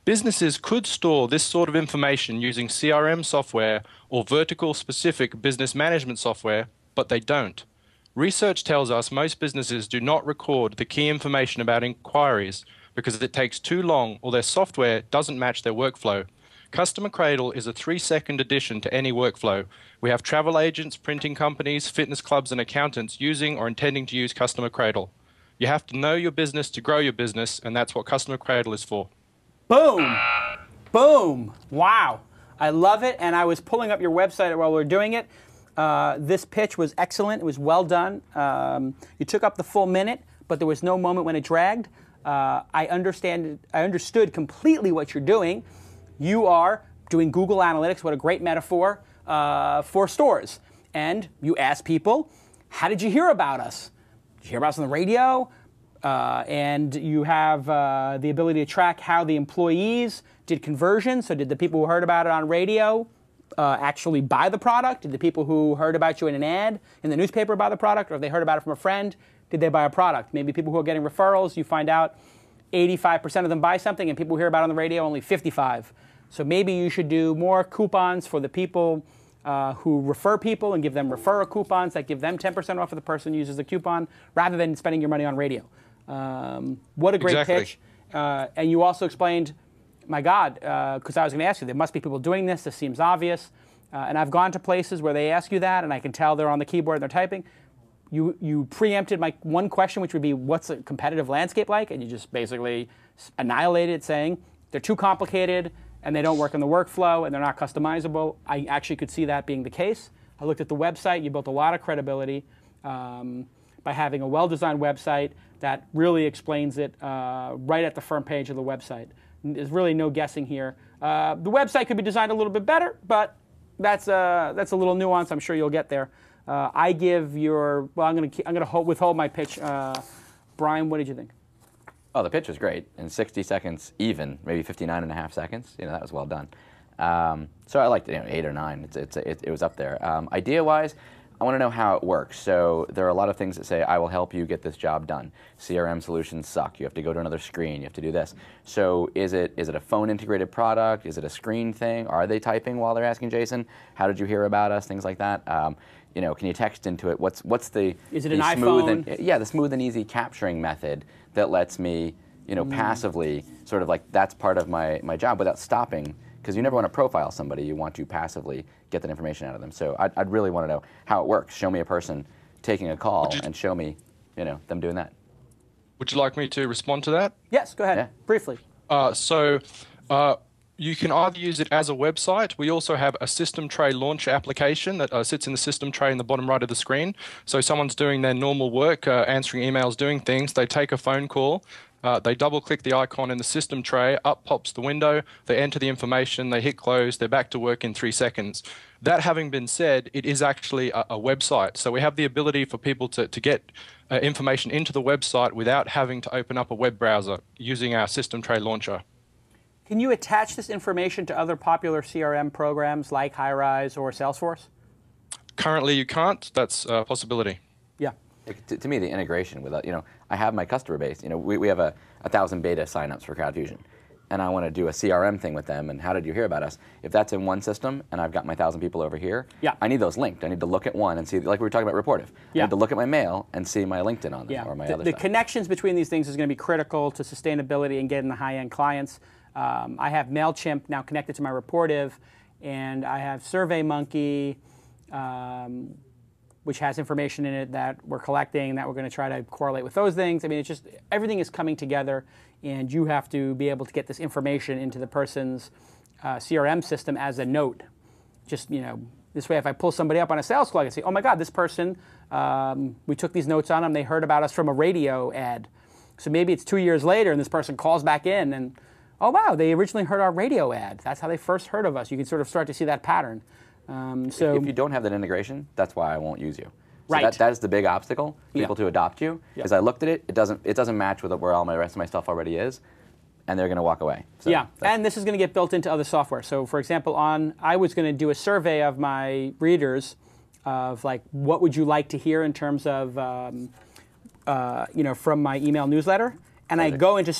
Businesses could store this sort of information using CRM software or vertical-specific business management software, but they don't. Research tells us most businesses do not record the key information about inquiries because it takes too long or their software doesn't match their workflow. Customer Cradle is a 3-second addition to any workflow. We have travel agents, printing companies, fitness clubs, and accountants using or intending to use Customer Cradle. You have to know your business to grow your business, and that's what Customer Cradle is for. Boom. Boom. Wow. I love it, and I was pulling up your website while we were doing it. This pitch was excellent. It was well done. You took up the full minute, but there was no moment when it dragged. I understood completely what you're doing. You are doing Google Analytics, what a great metaphor, for stores. And you ask people, how did you hear about us? Did you hear about us on the radio? And you have the ability to track how the employees did conversion. So did the people who heard about it on radio actually buy the product? Did the people who heard about you in an ad in the newspaper buy the product? Or if they heard about it from a friend, did they buy a product? Maybe people who are getting referrals, you find out 85% of them buy something, and people who hear about it on the radio, only 55. So maybe you should do more coupons for the people who refer people and give them referral coupons that give them 10% off if the person uses the coupon, rather than spending your money on radio. What a great pitch. And you also explained, my God, because I was going to ask you, there must be people doing this. This seems obvious. And I've gone to places where they ask you that, and I can tell they're on the keyboard and they're typing. You preempted my one question, which would be, what's the competitive landscape like? And you just basically annihilated it, saying they're too complicated and they don't work in the workflow and they're not customizable. I actually could see that being the case. I looked at the website. You built a lot of credibility by having a well-designed website that really explains it right at the front page of the website. There's really no guessing here. The website could be designed a little bit better, but that's a little nuance. I'm sure you'll get there. I give your, well, I'm going to withhold my pitch. Brian, what did you think? Oh, the pitch was great. In 60 seconds even, maybe 59 and a half seconds. That was well done. So I liked it, 8 or 9. It was up there. Idea-wise, I want to know how it works. So there are a lot of things that say, I will help you get this job done. CRM solutions suck. You have to go to another screen. You have to do this. So is it a phone integrated product? Is it a screen thing? Are they typing while they're asking Jason? How did you hear about us? Things like that. Can you text into it? What's the Is it an iPhone? The smooth and easy capturing method that lets me, passively sort of like that's part of my job without stopping. Because you never want to profile somebody, you want to passively get that information out of them. So I'd really want to know how it works. Show me a person taking a call and show me, them doing that. Would you like me to respond to that? Yes, go ahead, briefly. You can either use it as a website. We also have a system tray launcher application that sits in the system tray in the bottom right of the screen. So someone's doing their normal work, answering emails, doing things. They take a phone call. They double-click the icon in the system tray, up pops the window, they enter the information, they hit close, they're back to work in 3 seconds. That having been said, it is actually a website. So we have the ability for people to get information into the website without having to open up a web browser using our system tray launcher. Can you attach this information to other popular CRM programs like HighRise or Salesforce? Currently you can't. That's a possibility. Yeah. To me, the integration with, I have my customer base. We have 1,000 beta signups for CrowdFusion, and I want to do a CRM thing with them. And how did you hear about us? If that's in one system, and I've got my 1,000 people over here, I need those linked. I need to look at one and see, like we were talking about Reportive. I need to look at my mail and see my LinkedIn on them or my other stuff. The stuff. Connections between these things is going to be critical to sustainability and getting the high-end clients. I have MailChimp now connected to my Reportive, and I have SurveyMonkey, which has information in it that we're collecting, that we're going to try to correlate with those things. I mean, it's just everything is coming together, and you have to be able to get this information into the person's CRM system as a note. Just, this way, if I pull somebody up on a sales call, I can say, oh my God, this person, we took these notes on them, they heard about us from a radio ad. So maybe it's 2 years later, and this person calls back in, and oh wow, they originally heard our radio ad. That's how they first heard of us. You can sort of start to see that pattern. So if you don't have that integration, that's why I won't use you. So right. that is the big obstacle, people to adopt you. Because I looked at it, it doesn't match with where all my rest of my stuff already is, and they're going to walk away. So and this is going to get built into other software. So for example, I was going to do a survey of my readers of like, what would you like to hear in terms of, from my email newsletter. And I go into if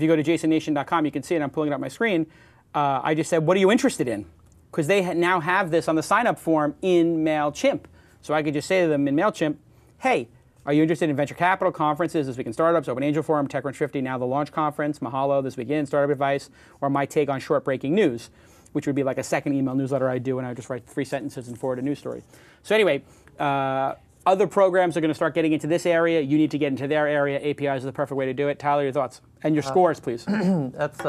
you go to jasonnation.com, you can see it. I'm pulling it up my screen. I just said, what are you interested in? Because they now have this on the sign-up form in MailChimp. So I could just say to them in MailChimp, hey, are you interested in venture capital conferences, This Week in Startups, Open Angel Forum, TechCrunch 50, now the Launch Conference, Mahalo, This Week in Startup Advice, or my take on short breaking news, which would be like a second email newsletter I do, and I just write 3 sentences and forward a news story. So anyway, other programs are going to start getting into this area. You need to get into their area. APIs are the perfect way to do it. Tyler, your thoughts? And your scores, please. That's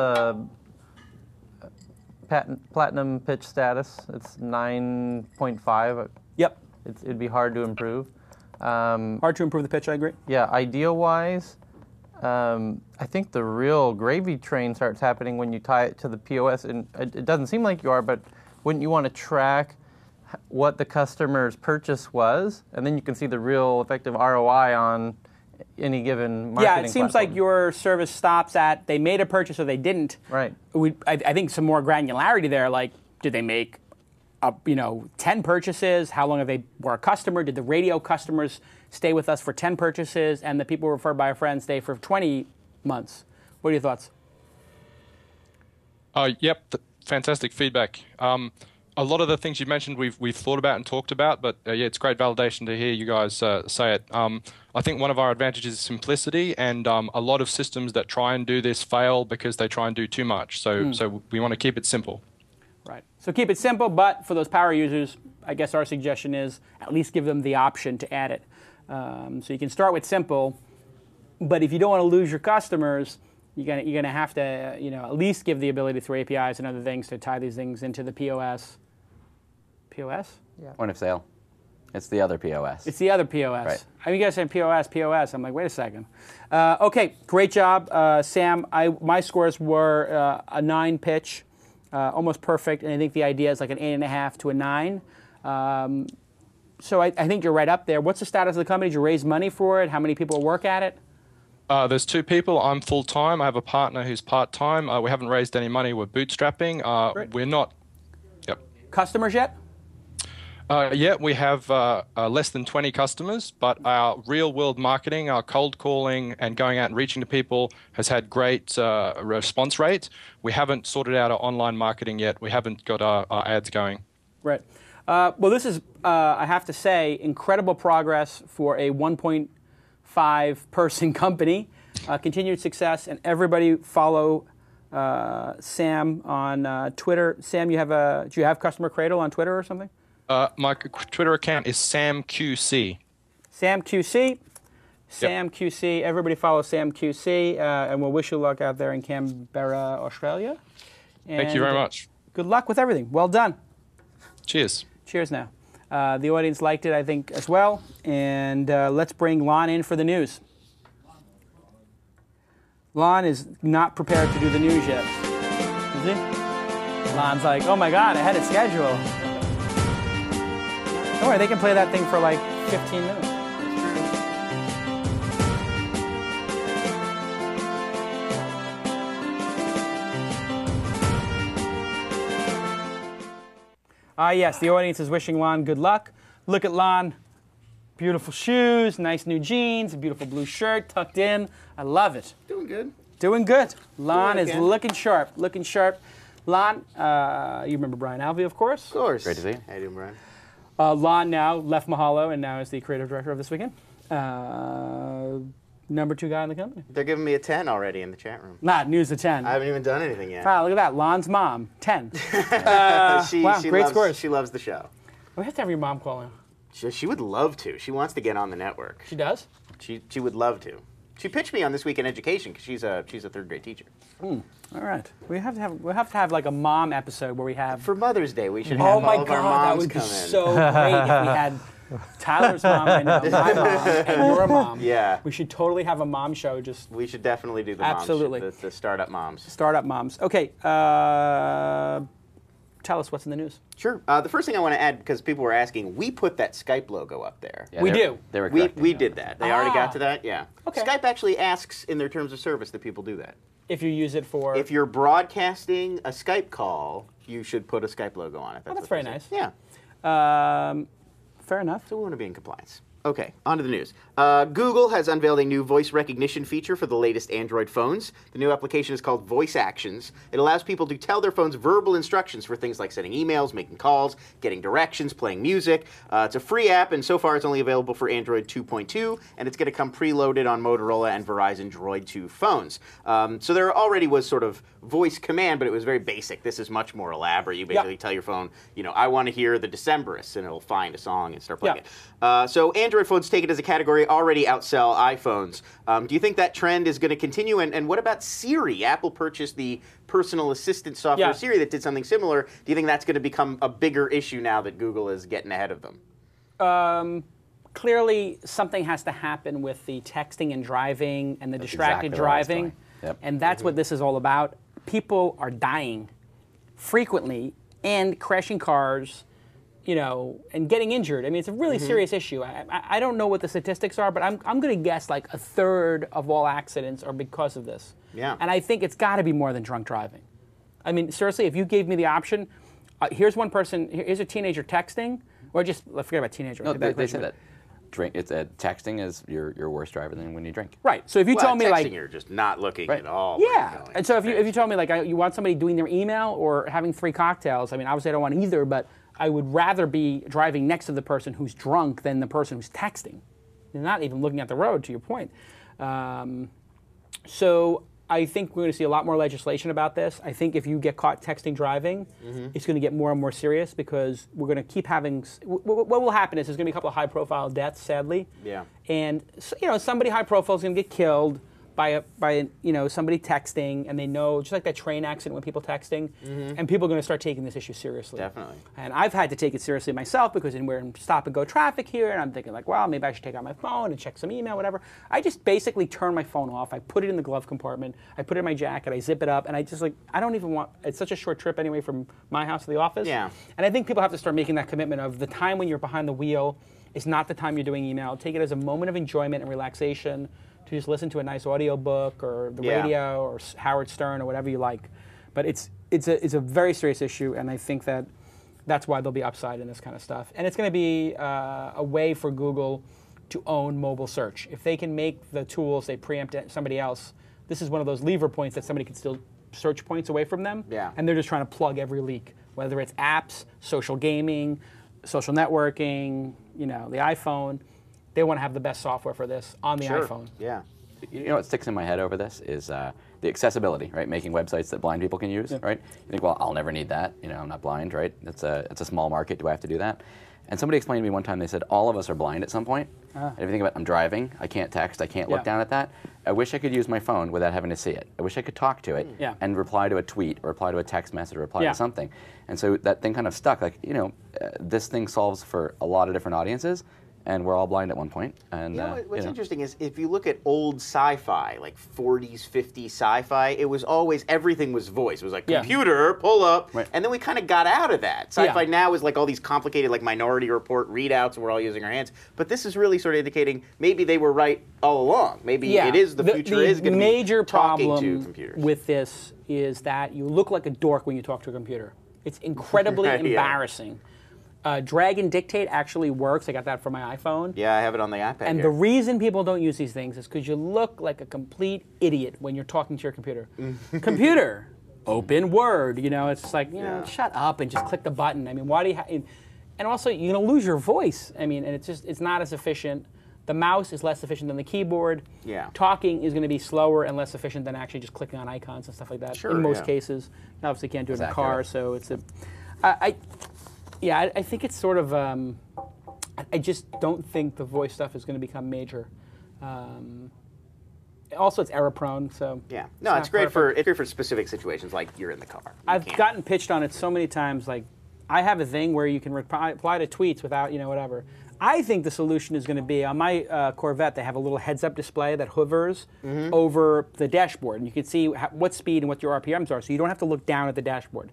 platinum pitch status. It's 9.5. Yep. It'd be hard to improve. Hard to improve the pitch, I agree. Yeah, idea-wise, I think the real gravy train starts happening when you tie it to the POS. And it doesn't seem like you are, but wouldn't you want to track what the customer's purchase was, and then you can see the real effective ROI on any given marketing Yeah, it seems like platform. your service stops at they made a purchase or they didn't. Right. I think some more granularity there, like did they make 10 purchases? How long have they were a customer? Did the radio customers stay with us for 10 purchases and the people referred by a friend stay for 20 months? What are your thoughts? Yep, fantastic feedback. A lot of the things you mentioned we've thought about and talked about, but yeah, it's great validation to hear you guys say it. I think one of our advantages is simplicity, and a lot of systems that try and do this fail because they try and do too much. So we want to keep it simple. Right. So keep it simple, but for those power users, I guess our suggestion is at least give them the option to add it. So you can start with simple, but if you don't want to lose your customers, you're gonna have to at least give the ability through APIs and other things to tie these things into the POS. POS? Yeah. Point of sale. It's the other POS. It's the other POS. Right. I mean, you guys saying POS. I'm like, wait a second. Okay, great job, Sam. My scores were a 9 pitch, almost perfect, and I think the idea is like an 8.5 to a 9. So I think you're right up there. What's the status of the company? Did you raise money for it? How many people work at it? There's 2 people. I'm full-time. I have a partner who's part-time. We haven't raised any money. We're bootstrapping. Great. We're not... Yep. Customers yet? Yeah, we have less than 20 customers, but our real-world marketing, our cold calling and going out and reaching to people has had great response rate. We haven't sorted out our online marketing yet. We haven't got our ads going. Right. Well, this is, I have to say, incredible progress for a 1.5-person company. Continued success, and everybody follow Sam on Twitter. Sam, do you have Customer Cradle on Twitter or something? My Twitter account is SamQC. SamQC. SamQC. Everybody follow SamQC, and we'll wish you luck out there in Canberra, Australia. Thank you very much. Good luck with everything. Well done. Cheers. Cheers now. The audience liked it, I think, as well. And let's bring Lon in for the news. Lon is not prepared to do the news yet. Is he? Lon's like, oh my God, I had it scheduled. Don't worry, they can play that thing for like 15 minutes. Yes, the audience is wishing Lon good luck. Look at Lon. Beautiful shoes, nice new jeans, a beautiful blue shirt tucked in. I love it. Doing good. Doing good. Lon is again. looking sharp, looking sharp. Lon, you remember Brian Alvey, of course? Of course. Great to see you. How you doing, Brian? Lon now left Mahalo and now is the creative director of This Weekend. Number 2 guy in the company. They're giving me a 10 already in the chat room. Nah, news of 10. I haven't even done anything yet. Wow, look at that. Lon's mom, 10. she wow, great loves, scores. She loves the show. We have to have your mom call in. She would love to. She wants to get on the network. She does? She would love to. She pitched me on This Week in Education because she's a 3rd grade teacher. All right. We'll have to have like a mom episode where we have. For Mother's Day, we should have Oh my all of our God, that moms would be come in. so great if we had Tyler's mom, I know, my mom, and your mom. Yeah. We should totally have a mom show. Just We should definitely do the Absolutely. moms, the startup moms. startup moms. Okay. Tell us what's in the news. Sure. The first thing I want to add, because people were asking, we put that Skype logo up there. Yeah, We they were- do. They were We correcting did that. They already got to that? Yeah. Okay. Skype actually asks in their terms of service that people do that. If you use it for. If you're broadcasting a Skype call, you should put a Skype logo on it. that's what very they nice. say. Yeah. Fair enough. So we want to be in compliance. Okay, on to the news. Google has unveiled a new voice recognition feature for the latest Android phones. The new application is called Voice Actions. It allows people to tell their phones verbal instructions for things like sending emails, making calls, getting directions, playing music. It's a free app, and so far it's only available for Android 2.2, and it's going to come preloaded on Motorola and Verizon Droid 2 phones. So there already was sort of voice command, but it was very basic. This is much more elaborate. You basically tell your phone, I want to hear the Decemberists, and it'll find a song and start playing it. So Android phones take it as a category, already outsell iPhones. Do you think that trend is going to continue? And what about Siri? Apple purchased the personal assistant software Siri that did something similar. Do you think that's going to become a bigger issue now that Google is getting ahead of them? Clearly, something has to happen with the texting and driving and the distracted exactly where I was driving. going. Yep. And that's what this is all about. People are dying frequently and crashing cars and getting injured. I mean, it's a really serious issue. I don't know what the statistics are, but I'm going to guess like a third of all accidents are because of this. Yeah. And I think it's got to be more than drunk driving. I mean, seriously, if you gave me the option, here's one person, here's a teenager texting, or just, let's forget about teenager. No, they say that. Texting is your worst driver than when you drink. Right. So if you told me texting, you're just not looking at all. Yeah. And so if you told me like you want somebody doing their email or having 3 cocktails, I mean, obviously I don't want either, but I would rather be driving next to the person who's drunk than the person who's texting. They're not even looking at the road, to your point. So I think we're going to see a lot more legislation about this. I think if you get caught texting driving, it's going to get more and more serious because we're going to keep having. What will happen is there's going to be a couple of high-profile deaths, sadly. Yeah. And somebody high-profile is going to get killed by somebody texting, and they know, just like that train accident when people texting, and people are going to start taking this issue seriously. Definitely. And I've had to take it seriously myself because we're in stop-and-go traffic here, and I'm thinking like, well, maybe I should take out my phone and check some email, whatever. I just basically turn my phone off. I put it in the glove compartment. I put it in my jacket. I zip it up, and I don't even want. It's such a short trip anyway from my house to the office. Yeah. And I think people have to start making that commitment of the time when you're behind the wheel is not the time you're doing email. Take it as a moment of enjoyment and relaxation. To just listen to a nice audio book or the radio or Howard Stern or whatever you like. But it's a very serious issue, and I think that's why there'll be upside in this kind of stuff. And it's going to be a way for Google to own mobile search. If they can make the tools they preempt somebody else, this is one of those lever points that somebody can steal search points away from them. Yeah. And they're just trying to plug every leak, whether it's apps, social gaming, social networking, the iPhone. They want to have the best software for this on the iPhone. Yeah. You know what sticks in my head over this is the accessibility, right? Making websites that blind people can use, right? You think, well, I'll never need that. I'm not blind, right? It's a small market. Do I have to do that? And somebody explained to me one time, they said, all of us are blind at some point. And if you think about, I'm driving, I can't text, I can't look down at that. I wish I could use my phone without having to see it. I wish I could talk to it and reply to a tweet or reply to a text message or reply to something. And so that thing kind of stuck. Like, this thing solves for a lot of different audiences. And we're all blind at one point. And what's interesting is if you look at old sci-fi, like 40s, 50s sci-fi, it was always, everything was voice. It was like, computer, pull up. Right. And then we kind of got out of that. Sci-fi now is like all these complicated, like Minority Report readouts, and we're all using our hands. But this is really sort of indicating maybe they were right all along. Maybe it is, the future is going to be talking to computers. With this is that you look like a dork when you talk to a computer. It's incredibly embarrassing. Drag and dictate actually works. I got that for my iPhone. Yeah, I have it on the iPad. And the reason people don't use these things is because you look like a complete idiot when you're talking to your computer. Computer, open Word. It's just like, shut up and just click the button. I mean, why do you? And also, you're gonna lose your voice. I mean, and it's not as efficient. The mouse is less efficient than the keyboard. Yeah. Talking is going to be slower and less efficient than actually just clicking on icons and stuff like that. Sure, in most cases, you obviously can't do it in a car, so it's I think it's sort of. I just don't think the voice stuff is going to become major. Also, it's error prone, so no, it's great for specific situations like you're in the car. I've gotten pitched on it so many times. Like, I have a thing where you can reply to tweets without whatever. I think the solution is going to be on my Corvette. They have a little heads-up display that hovers over the dashboard, and you can see what speed and what your RPMs are, so you don't have to look down at the dashboard.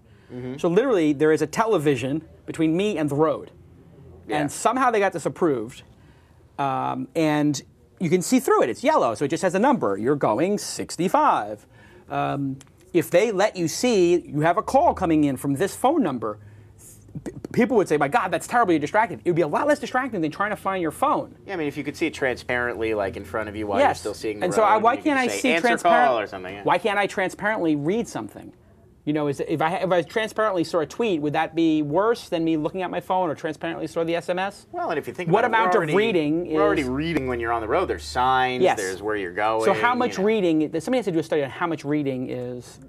So literally, there is a television between me and the road. And somehow they got this approved. And you can see through it. It's yellow, so it just has a number. You're going 65. If they let you see you have a call coming in from this phone number, people would say, my God, that's terribly distracting. It would be a lot less distracting than trying to find your phone. Yeah, I mean, if you could see it transparently, like in front of you while you're still seeing the road. And so why can't I see transparently? Or something, Why can't I transparently read something? If I transparently saw a tweet, would that be worse than me looking at my phone or transparently saw the SMS? Well, and if you think what about amount of reading is... We're already reading when you're on the road. There's signs, there's where you're going. So how much reading... Somebody has to do a study on how much reading is,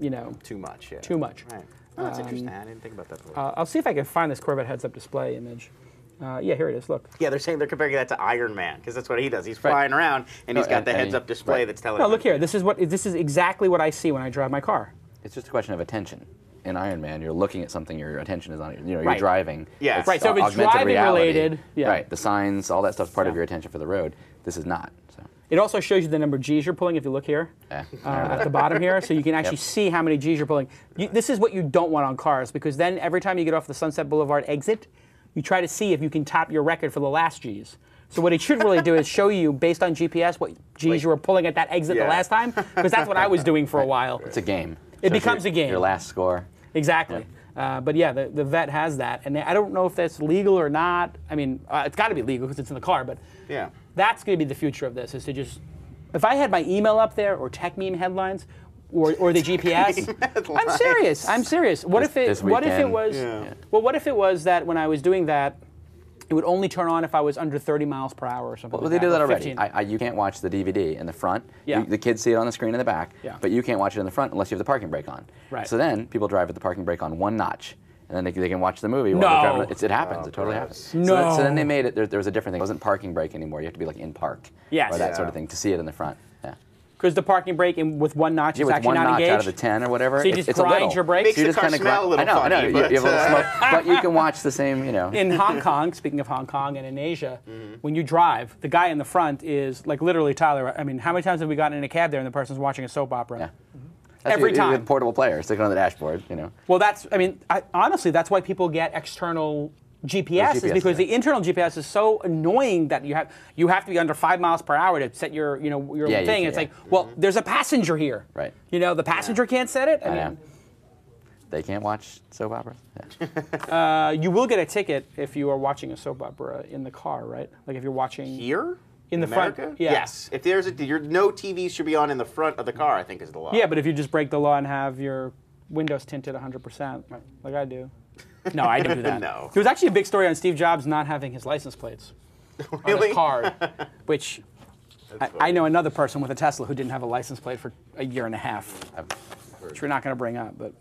Too much, Too much. Right. Oh, that's interesting. I didn't think about that before. I'll see if I can find this Corvette heads-up display image. Yeah, here it is. Look. Yeah, they're saying they're comparing that to Iron Man because that's what he does. He's flying around and he's got the heads-up display that's telling. No, look here. This is exactly what I see when I drive my car. It's just a question of attention. In Iron Man, you're looking at something, your attention is on it. You're driving. Yeah. Right. So if it's driving related, right? The signs, all that stuff's part of your attention for the road. This is not. So. It also shows you the number of G's you're pulling if you look here at the bottom here, so you can actually see how many G's you're pulling. This is what you don't want on cars because then every time you get off the Sunset Boulevard exit, you try to see if you can top your record for the last G's. So what it should really do is show you, based on GPS, what G's you were pulling at that exit the last time, because that's what I was doing for a while. It's a game. It becomes a game. Your last score. Exactly. But yeah, the vet has that, and I don't know if that's legal or not. I mean, it's got to be legal because it's in the car, but that's going to be the future of this, is to just, if I had my email up there, or tech meme headlines, or the GPS, I'm serious. What if it was that when I was doing that, it would only turn on if I was under 30 miles per hour or something. Well, they do that already. You can't watch the DVD in the front. Yeah. The kids see it on the screen in the back, but you can't watch it in the front unless you have the parking brake on. Right. So then people drive with the parking brake on one notch, and then they can watch the movie while they're driving. It happens. It totally happens. No. So then they made it. There was a different thing. It wasn't parking brake anymore. You have to be like in park. Yes. Or that sort of thing to see it in the front. Yeah. Because the parking brake with one notch is with actually one not notch engaged. out of the 10 or whatever. So you just it's grind your brakes. Makes the car smell a little funny. I know. You have a little smoke, but you can watch the same. In Hong Kong, speaking of Hong Kong and in Asia, when you drive, the guy in the front is like literally Tyler. I mean, how many times have we gotten in a cab there and the person's watching a soap opera? Yeah. Every time. With portable players sticking on the dashboard, Well, honestly, that's why people get external GPS, is because the internal GPS is so annoying that you have to be under 5 miles per hour to set your thing. It's like, well, there's a passenger here. Right. The passenger can't set it. I mean, they can't watch soap operas. You will get a ticket if you are watching a soap opera in the car, right? Like if you're watching here. In the America? front, yeah. Yes. If there's no TVs should be on in the front of the car, I think is the law. Yeah, but if you just break the law and have your windows tinted 100%, like I do. No, I don't do that. No. There was actually a big story on Steve Jobs not having his license plates on his car, which I know another person with a Tesla who didn't have a license plate for a year and a half, which we're not going to bring up, but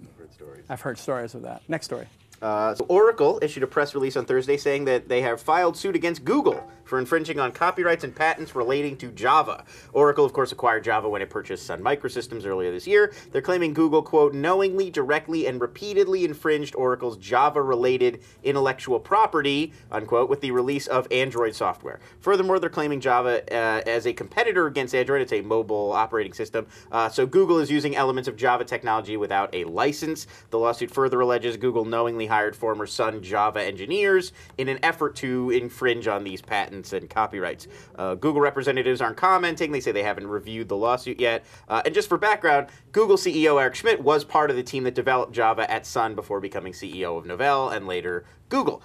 I've heard stories of that. Next story. So Oracle issued a press release on Thursday saying that they have filed suit against Google for infringing on copyrights and patents relating to Java. Oracle, of course, acquired Java when it purchased Sun Microsystems earlier this year. They're claiming Google, quote, knowingly, directly, and repeatedly infringed Oracle's Java-related intellectual property, unquote, with the release of Android software. Furthermore, they're claiming Java as a competitor against Android. It's a mobile operating system. So Google is using elements of Java technology without a license. The lawsuit further alleges Google knowingly hired former Sun Java engineers in an effort to infringe on these patents and copyrights. Google representatives aren't commenting. They say they haven't reviewed the lawsuit yet. And just for background, Google CEO Eric Schmidt was part of the team that developed Java at Sun before becoming CEO of Novell and later Google.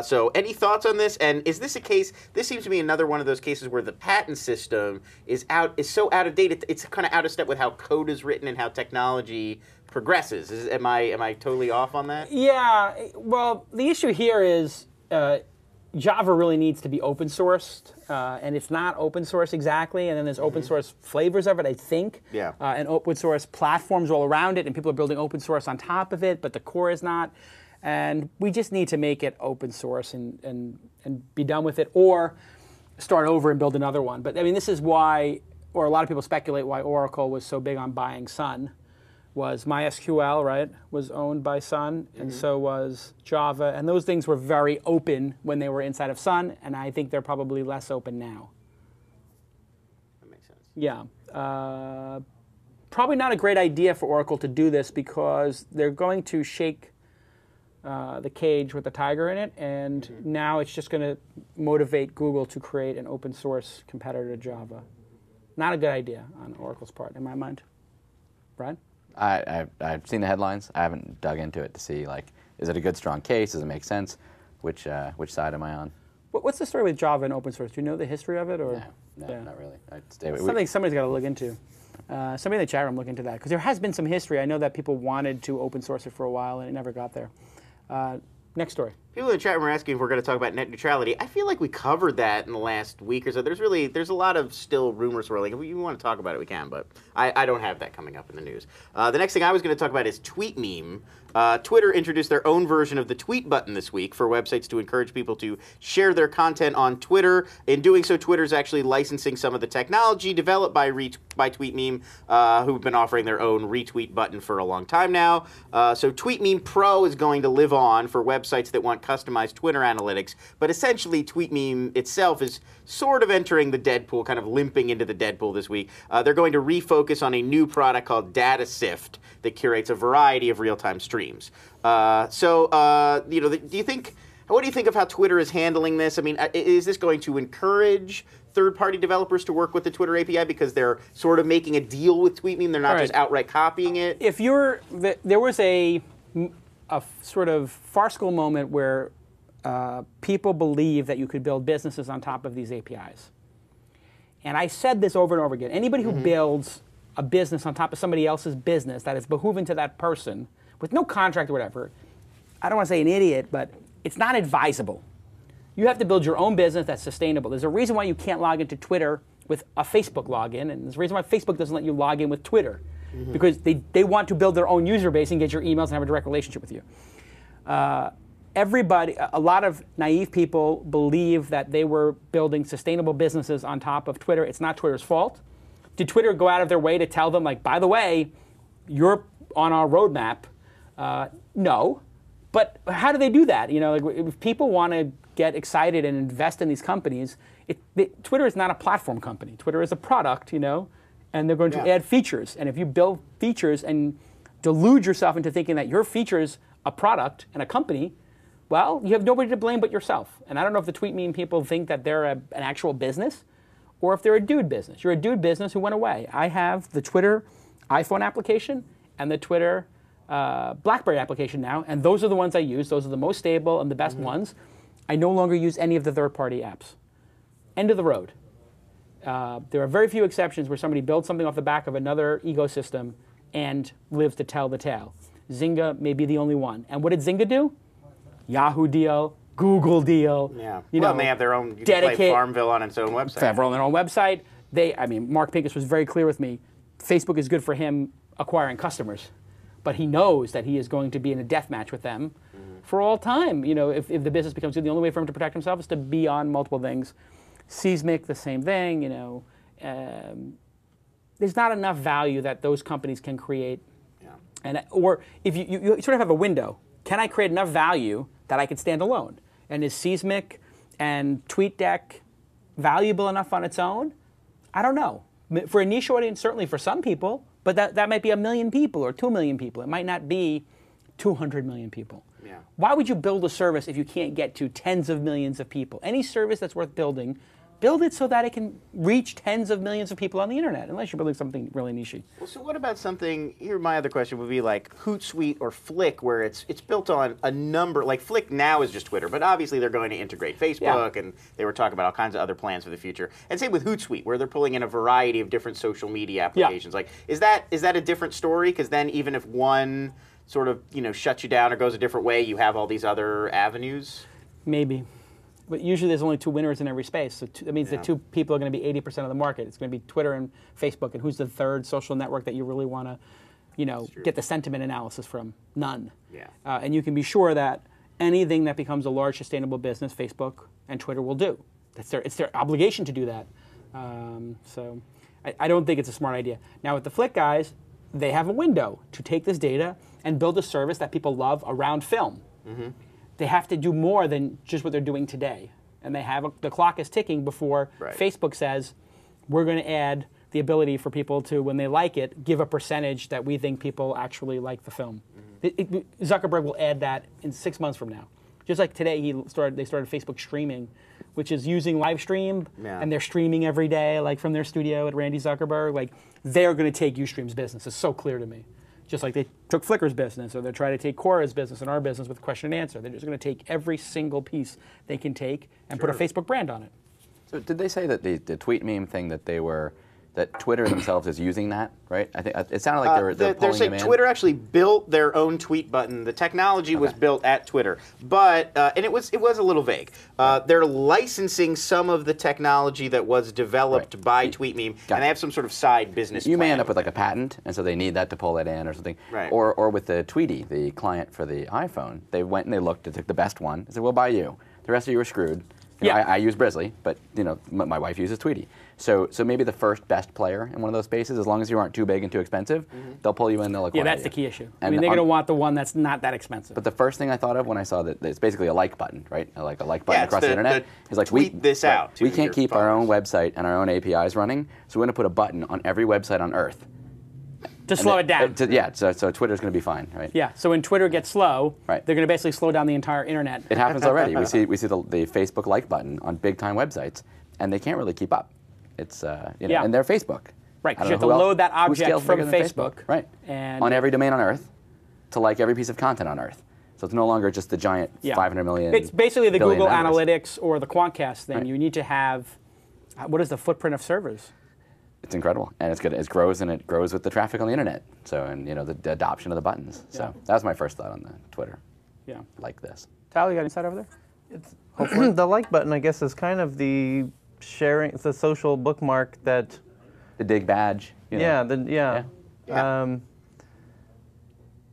So any thoughts on this? And is this a case, this seems to be another one of those cases where the patent system is so out of date, it's kind of out of step with how code is written and how technology progresses. Am I totally off on that? Yeah, well, the issue here is Java really needs to be open sourced, and it's not open source exactly, and then there's open source flavors of it, I think, and open source platforms all around it, and people are building open source on top of it, but the core is not, and we just need to make it open source and be done with it, or start over and build another one. But I mean, this is why, or a lot of people speculate why Oracle was so big on buying Sun. Was MySQL, right, was owned by Sun, and so was Java, and those things were very open when they were inside of Sun, and I think they're probably less open now. That makes sense. Yeah. Probably not a great idea for Oracle to do this because they're going to shake the cage with the tiger in it, and now it's just going to motivate Google to create an open source competitor to Java. Not a good idea on Oracle's part, in my mind. Brian? I've seen the headlines. I haven't dug into it to see, like, is it a good, strong case? Does it make sense? Which side am I on? What's the story with Java and open source? Do you know the history of it? Or? No, not really. Somebody's got to look into. Somebody in the chat room look into that, because there has been some history. I know that people wanted to open source it for a while, and it never got there. Next story. People in the chat room are asking if we're going to talk about net neutrality. I feel like we covered that in the last week or so. There's a lot of still rumors swirling. If we want to talk about it, we can, but I don't have that coming up in the news. The next thing I was going to talk about is Tweet Meme. Twitter introduced their own version of the tweet button this week for websites to encourage people to share their content on Twitter. In doing so, Twitter's actually licensing some of the technology developed by Tweet Meme, who've been offering their own retweet button for a long time now. So Tweet Meme Pro is going to live on for websites that want customized Twitter analytics, but essentially Tweet Meme itself is sort of entering the Deadpool, kind of limping into the Deadpool this week. They're going to refocus on a new product called Data Sift that curates a variety of real-time streams. Do you think, What do you think of how Twitter is handling this? I mean, is this going to encourage third-party developers to work with the Twitter API because they're sort of making a deal with TweetMeme? They're not just outright copying it? If there was a sort of farcical moment where people believe that you could build businesses on top of these APIs. And I said this over and over again. Anybody who builds a business on top of somebody else's business that is behooving to that person with no contract or whatever, I don't want to say an idiot, but it's not advisable. You have to build your own business that's sustainable. There's a reason why you can't log into Twitter with a Facebook login, and there's a reason why Facebook doesn't let you log in with Twitter, because they want to build their own user base and get your emails and have a direct relationship with you. A lot of naive people believe that they were building sustainable businesses on top of Twitter. It's not Twitter's fault. Did Twitter go out of their way to tell them, like, by the way, you're on our roadmap? No. But how do they do that? You know, like, if people want to get excited and invest in these companies, Twitter is not a platform company. Twitter is a product, you know, and they're going to add features. And if you build features and delude yourself into thinking that your feature is a product and a company, well, you have nobody to blame but yourself. And I don't know if the TweetMeme people think that they're an actual business or if they're a dude business. You're a dude business who went away. I have the Twitter iPhone application and the Twitter BlackBerry application now, and those are the ones I use. Those are the most stable and the best ones. I no longer use any of the third-party apps. End of the road. There are very few exceptions where somebody builds something off the back of another ecosystem and lives to tell the tale. Zynga may be the only one. And what did Zynga do? Yahoo deal, Google deal. Yeah. You know, they have their own. You can play Farmville on its own website. Farmville on their own website. Mark Pincus was very clear with me. Facebook is good for him acquiring customers, but he knows that he is going to be in a death match with them for all time. You know, if the business becomes good, the only way for him to protect himself is to be on multiple things. Seismic, the same thing. You know, there's not enough value that those companies can create. Yeah. Or if you sort of have a window. Can I create enough value that I can stand alone? And is Seismic and TweetDeck valuable enough on its own? I don't know. For a niche audience, certainly for some people, but that might be 1 million people or 2 million people. It might not be 200 million people. Yeah. Why would you build a service if you can't get to tens of millions of people? Any service that's worth building, build it so that it can reach tens of millions of people on the internet, unless you're building something really niche-y. Well, so what about something, here my other question would be like Hootsuite or Flick, where it's built on a number, like Flick now is just Twitter, but obviously they're going to integrate Facebook, and they were talking about all kinds of other plans for the future. And same with Hootsuite, where they're pulling in a variety of different social media applications. Like, is that a different story? Because then even if one sort of, you know, shuts you down or goes a different way, you have all these other avenues? Maybe. But usually there's only two winners in every space. So that means that two people are going to be 80% of the market. It's going to be Twitter and Facebook. And who's the third social network that you really want to, you know, get the sentiment analysis from? None. Yeah. And you can be sure that anything that becomes a large sustainable business, Facebook and Twitter will do. It's their obligation to do that. So I don't think it's a smart idea. Now with the Flick guys, they have a window to take this data and build a service that people love around film. They have to do more than just what they're doing today. And they have the clock is ticking before Facebook says, we're going to add the ability for people to, when they like it, give a percentage that we think people actually like the film. Zuckerberg will add that in 6 months from now. Just like today, they started Facebook streaming, which is using live stream, and they're streaming every day, like from their studio at Randy Zuckerberg. Like, they're going to take Ustream's business. It's so clear to me. Just like they took Flickr's business, or they're trying to take Quora's business and our business with question and answer. They're just going to take every single piece they can take and put a Facebook brand on it. So did they say that the TweetMeme thing that Twitter themselves is using that, right? I think it sounded like they're pulling them in. Twitter actually built their own tweet button. The technology was built at Twitter, but and it was a little vague. They're licensing some of the technology that was developed by TweetMeme, and they have some sort of side business. You may end up with like a patent, and so they need that to pull that in or something. Right. Or with the Tweety, the client for the iPhone, they went and they looked and took the best one. They said, "We'll buy you. The rest of you are screwed." I use Brizzly, but you know my wife uses Tweety. So maybe the first best player in one of those spaces, as long as you aren't too big and too expensive, they'll pull you in, they'll acquire you. Yeah, that's the key issue. I mean, they're going to want the one that's not that expensive. But the first thing I thought of when I saw that it's basically a like button, right? Like a like button across the internet. It's like tweet this out. We can't keep our own website and our own APIs running, so we're going to put a button on every website on Earth To slow it down. So Twitter's going to be fine, right? Yeah. So when Twitter gets slow, Right. they're going to basically slow down the entire internet. It happens already. We see the Facebook like button on big time websites, and they can't really keep up. It's and they're Facebook. Right. I Because you don't have to know who load that who object scales from bigger than Facebook. Right. And on every domain on Earth to like every piece of content on Earth. So it's no longer just the giant 500 million. It's basically the billion Google members. Analytics or the Quantcast thing. Right. You need to have, what is the footprint of servers? It's incredible, and it's good. It grows, and it grows with the traffic on the internet. So, and the adoption of the buttons. So that was my first thought on the Twitter. Yeah. Like this. Tyler, you got insight over there? It's the like button, I guess, is kind of the sharing. It's a social bookmark that. The dig badge.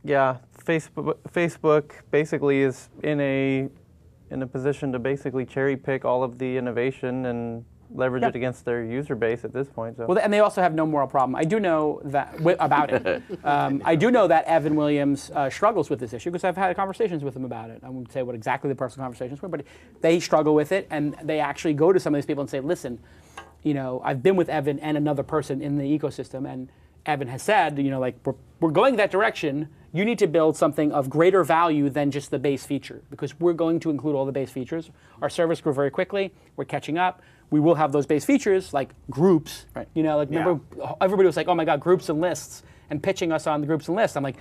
Facebook basically is in a position to basically cherry pick all of the innovation and leverage it against their user base at this point. So. Well, and they also have no moral problem. I do know that about it. I do know that Evan Williams struggles with this issue because I've had conversations with him about it. I won't say what exactly the personal conversations were, but they struggle with it, and they actually go to some of these people and say, "Listen, I've been with Evan and another person in the ecosystem, and Evan has said, we're going that direction. You need to build something of greater value than just the base feature because we're going to include all the base features. Our service grew very quickly. We're catching up. We will have those base features like groups. Right. Remember, everybody was like, oh my God, groups and lists, and pitching us on the groups and lists. I'm like,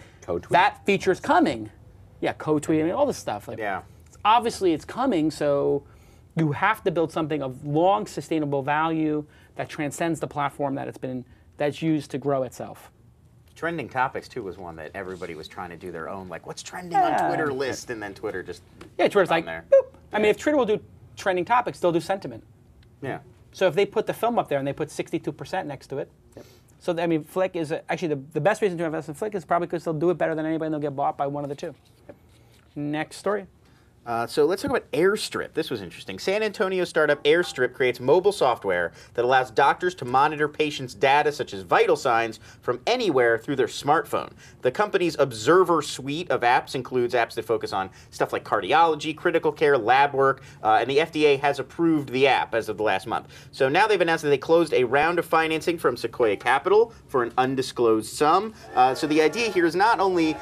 that feature's coming. Yeah, code tweeting, all this stuff. Obviously, it's coming, so you have to build something of long, sustainable value that transcends the platform that's used to grow itself. Trending topics too was one that everybody was trying to do their own, like what's trending on Twitter list, and then Twitter just Twitter's like there. Boop. I mean, if Twitter will do trending topics, they'll do sentiment. Yeah. So if they put the film up there and they put 62% next to it, so I mean, Flick is actually the best reason to invest in Flick is probably because they'll do it better than anybody and they'll get bought by one of the two. Next story. So let's talk about Airstrip. This was interesting. San Antonio startup Airstrip creates mobile software that allows doctors to monitor patients' data, such as vital signs, from anywhere through their smartphone. The company's Observer suite of apps includes apps that focus on stuff like cardiology, critical care, lab work, and the FDA has approved the app as of the last month. So now they've announced that they closed a round of financing from Sequoia Capital for an undisclosed sum. So the idea here is not only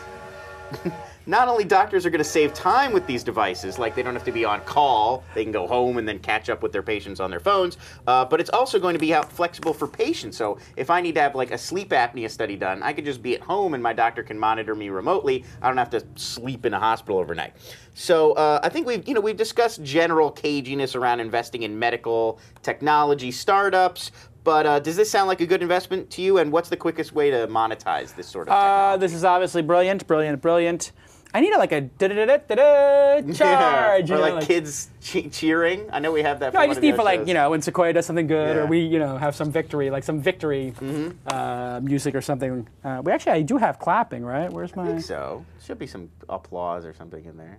doctors are going to save time with these devices, like they don't have to be on call, they can go home and then catch up with their patients on their phones, but it's also going to be flexible for patients. So if I need to have like a sleep apnea study done, I could just be at home and my doctor can monitor me remotely. I don't have to sleep in a hospital overnight. So I think we've discussed general caginess around investing in medical technology startups. But does this sound like a good investment to you? And what's the quickest way to monetize this sort of technology? This is obviously brilliant. I need a da-da-da-da-da-da charge. Or like kids cheering. I know we have that. No, for I one just of need the for shows. when Sequoia does something good, or we have some victory, like some victory music or something. I do have clapping, right? Where's my? I think so. Should be some applause or something in there.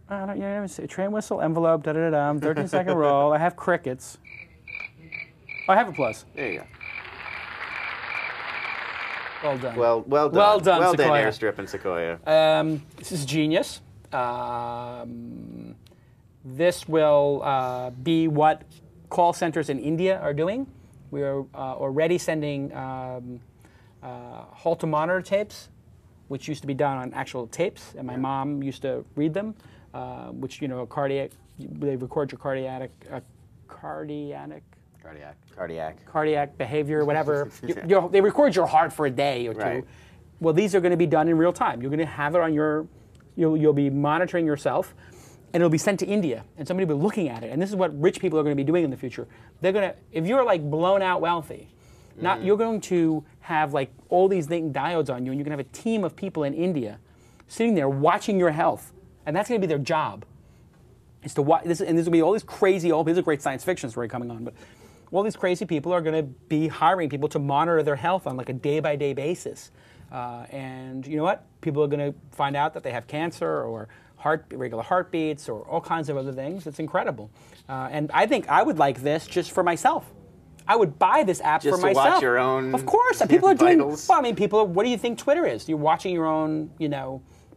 Let me see. Train whistle, envelope, da-da-da-da, 13-second roll. I have crickets. Oh, I have applause. There you go. Well done. Well done. Well done, Well Sequoia. done, Airstrip and Sequoia. This is genius. This will be what call centers in India are doing. We are already sending Holter monitor tapes, which used to be done on actual tapes, and my mom used to read them, which, they record your cardiac behavior, whatever. They record your heart for a day or two. Right. Well, these are going to be done in real time. You're going to have it on you'll be monitoring yourself, and it'll be sent to India, and somebody will be looking at it. And this is what rich people are going to be doing in the future. They're going to, if you're like blown out wealthy, you're going to have like all these diodes on you, and you're going to have a team of people in India sitting there watching your health, and that's going to be their job. Is to watch this, and this will be all these crazy. This is a great science fiction story coming on, but all these crazy people are going to be hiring people to monitor their health on like a day-by-day basis. And you know what? People are going to find out that they have cancer or regular heartbeats or all kinds of other things. It's incredible. And I think I would like this just for myself. I would buy this app Just for to myself. watch your own Of course. People are doing, vitals. well, I mean, what do you think Twitter is? You're watching your own,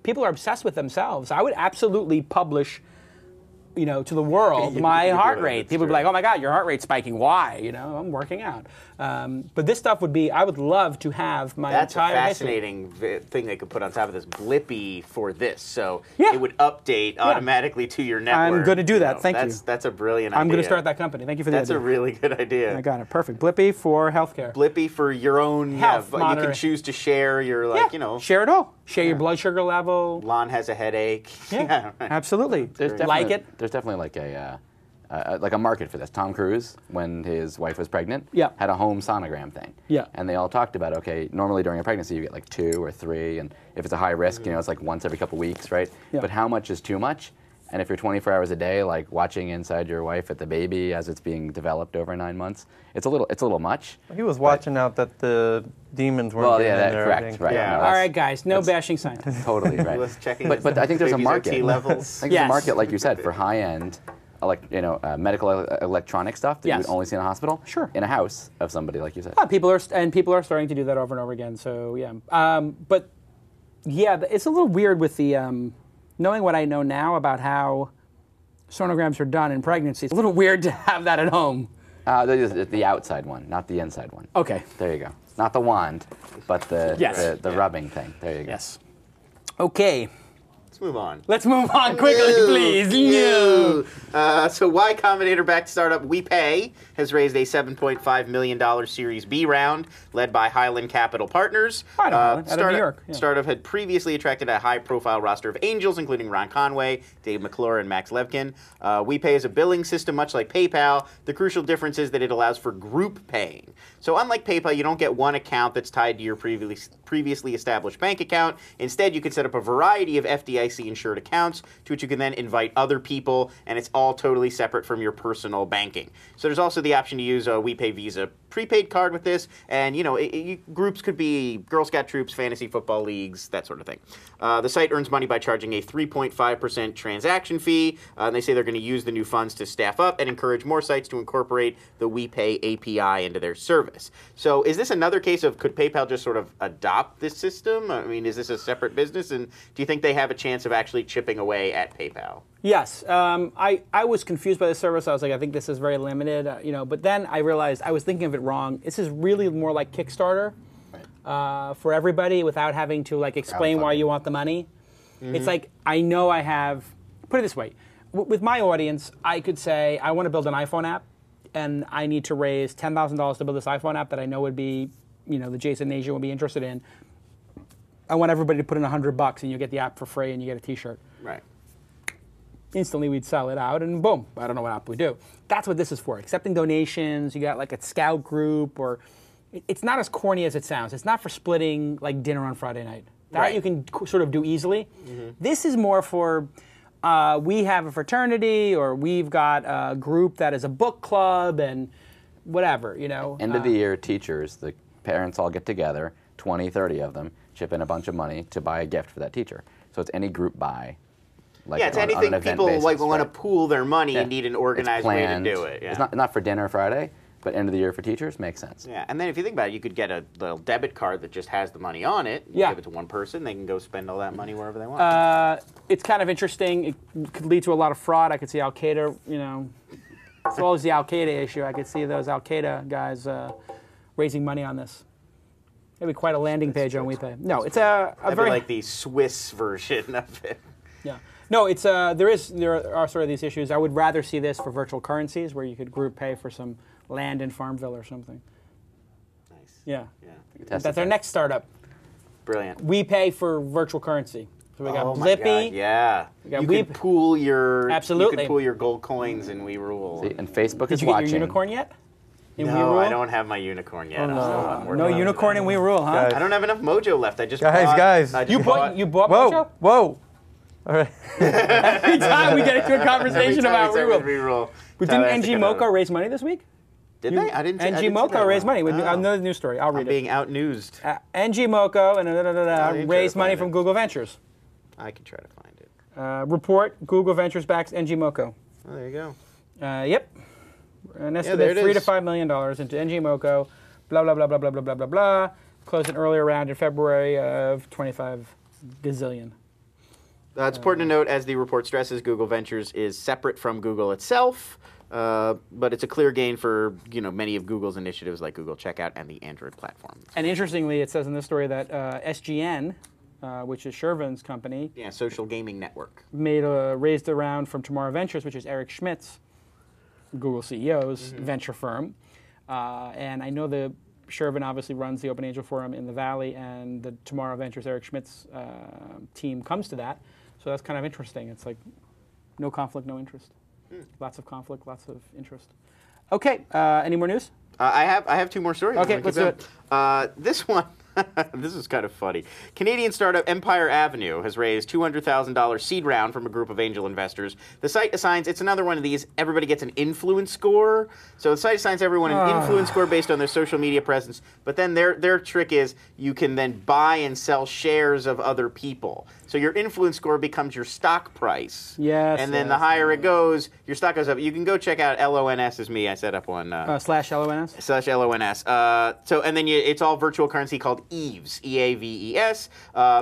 people are obsessed with themselves. I would absolutely publish, to the world my heart rate. That's People would be true. like, "Oh my God, your heart rate's spiking. Why? I'm working out." But this stuff would be. I would love to have my That's a entire history. fascinating thing they could put on top of this. Blippy for this, so Yeah. it would update automatically to your network. I'm going to do that. Thank you. That's a brilliant idea. I'm going to start that company. Thank you for the That's idea. a really good idea. I got it. Perfect. Blippy for healthcare. Blippy for your own Health but you can monitoring. choose to share your Share it all. Share your blood sugar level. Lon has a headache. Yeah, right. absolutely. There's Like it. There's definitely like a market for this. Tom Cruise, when his wife was pregnant, Yeah. had a home sonogram thing. Yeah. And they all talked about, okay, normally during a pregnancy you get like 2 or 3, and if it's a high risk, it's like once every couple weeks, right? Yeah. But how much is too much? And if you're 24 hours a day, like watching inside your wife at the baby as it's being developed over 9 months, it's a little much. He was watching out that the demons weren't Well, getting yeah, in there. I correct, think. right. Yeah. No, All that's right, guys. No bashing scientists. Totally right. He was checking But I think there's a baby's market. OT levels. I think Yes. there's a market, like you said, for high-end, medical electronic stuff that you Yes. would only see in a hospital. Sure. In a house of somebody, like you said. People are starting to do that over and over again. So yeah, but yeah, it's a little weird with the knowing what I know now about how sonograms are done in pregnancy. It's a little weird to have that at home. The outside one, not the inside one. Okay. There you go. Not the wand, but the Yes. the rubbing thing. There you go. Yes. Okay. Let's move on. Let's move on quickly, please. No. So Y Combinator-backed startup WePay has raised a $7.5 million Series B round led by Highland Capital Partners. I know Highland, out of New York, yeah. Startup had previously attracted a high-profile roster of angels, including Ron Conway, Dave McClure, and Max Levkin. WePay is a billing system much like PayPal. The crucial difference is that it allows for group paying. So unlike PayPal, you don't get one account that's tied to your previously established bank account. Instead, you can set up a variety of FDIC-insured accounts to which you can then invite other people, and it's all totally separate from your personal banking. So there's also the option to use a WePay Visa prepaid card with this, and groups could be Girl Scout troops, fantasy football leagues, that sort of thing. The site earns money by charging a 3.5% transaction fee, and they say they're going to use the new funds to staff up and encourage more sites to incorporate the WePay API into their service. So is this another case of could PayPal just sort of adopt this system? I mean, is this a separate business, and do you think they have a chance of actually chipping away at PayPal? Yes, I was confused by the service. I was like, I think this is very limited, But then I realized I was thinking of it wrong. This is really more like Kickstarter for everybody, without having to explain why you want the money. Mm-hmm. It's like I know I have. Put it this way, with my audience, I could say I want to build an iPhone app, and I need to raise $10,000 to build this iPhone app that I know would be, the Jason Nation would be interested in. I want everybody to put in $100, and you get the app for free, and you get a T-shirt. Right. Instantly we'd sell it out, and boom, I don't know what app we do. That's what this is for. Accepting donations, you got like a scout group, or it's not as corny as it sounds. It's not for splitting like dinner on Friday night. That Right. you can sort of do easily. Mm-hmm. This is more for, we have a fraternity, or we've got a group that is a book club, and whatever, End of the year, teachers, the parents all get together, 20, 30 of them, chip in a bunch of money to buy a gift for that teacher. So it's any group buy. It's on anything an event people basis, want to right? pool their money and need an It's organized way to planned. do it. Yeah. It's not for dinner Friday, but end of the year for teachers makes sense. Yeah, and then if you think about it, you could get a little debit card that just has the money on it. Yeah. Give it to one person, they can go spend all that money wherever they want. It's kind of interesting. It could lead to a lot of fraud. I could see Al Qaeda, as well as the Al Qaeda issue. I could see those Al Qaeda guys raising money on this. Maybe quite a landing page on WePay. No, it's a That'd very be like the Swiss version of it. yeah. No, it's there are sort of these issues. I would rather see this for virtual currencies, where you could group pay for some land in Farmville or something. Nice. Yeah. Yeah. That's our next startup. Brilliant. We pay for virtual currency. So we got Oh my Blippy. God, yeah. got You Weep. can pool your Absolutely. You can pool your gold coins and We Rule. See, and Facebook Did is you get watching. your unicorn yet? In We No, Rule? I don't have my unicorn yet. I'm working No on it. unicorn in We Rule, huh? Guys. I don't have enough mojo left. I just Guys, bought, guys. I just You bought Whoa, Mojo? whoa. All right. Every time we get into a Every conversation time about we We start with Rule. Re-roll, But Tyler didn't has to NG get out. Moco raise money this week? Did they? I didn't. I NG didn't see Moco that raised one. money. Oh. Another news story. I'll read I'm it. being out-newsed. NG Moco and you raised try to money find from it. Google Ventures. I can try to find it. Report: Google Ventures backs NG Moco. Oh, there you go. Yep. An there estimate it $3 to is. $5 million into NG Moco. Blah blah blah blah blah blah blah blah blah. Closed an earlier round in February of 25 gazillion. It's important to note, as the report stresses, Google Ventures is separate from Google itself, but it's a clear gain for many of Google's initiatives like Google Checkout and the Android platform. And interestingly, it says in this story that SGN, which is Shervin's company, social gaming network, raised a round from Tomorrow Ventures, which is Eric Schmidt's, Google CEO's venture firm. And I know the Shervin obviously runs the Open Angel Forum in the Valley, and the Tomorrow Ventures, Eric Schmidt's team comes to that. So that's kind of interesting. It's like no conflict, no interest. Lots of conflict, lots of interest. Okay, any more news? I have two more stories. Okay, let's do it. This one, this is kind of funny. Canadian startup Empire Avenue has raised $200,000 seed round from a group of angel investors. The site assigns, it's another one of these, everybody gets an influence score. So the site assigns everyone an influence score based on their social media presence. But then their trick is you can then buy and sell shares of other people. So your influence score becomes your stock price. Yes. And then the higher it goes, your stock goes up. You can go check out LONS is me. I set up one. Slash LONS? Slash LONS. And then it's all virtual currency called EAVES, EAVES.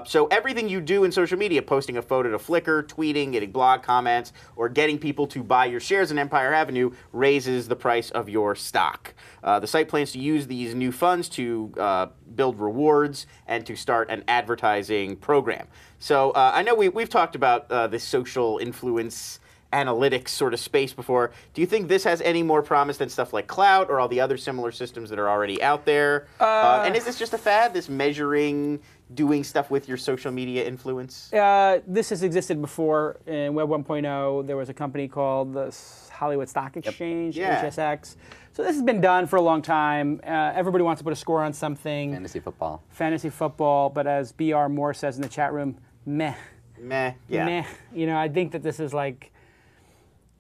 So everything you do in social media, posting a photo to Flickr, tweeting, getting blog comments, or getting people to buy your shares in Empire Avenue raises the price of your stock. The site plans to use these new funds to build rewards and to start an advertising program. So I know we've talked about this social influence analytics sort of space before. Do you think this has any more promise than stuff like Cloud or all the other similar systems that are already out there? And is this just a fad, this measuring, doing stuff with your social media influence? This has existed before. In Web 1.0, there was a company called the Hollywood Stock Exchange, HSX. So this has been done for a long time. Everybody wants to put a score on something. Fantasy football. But as B.R. Moore says in the chat room, meh. Meh, yeah. Meh. I think that this is like,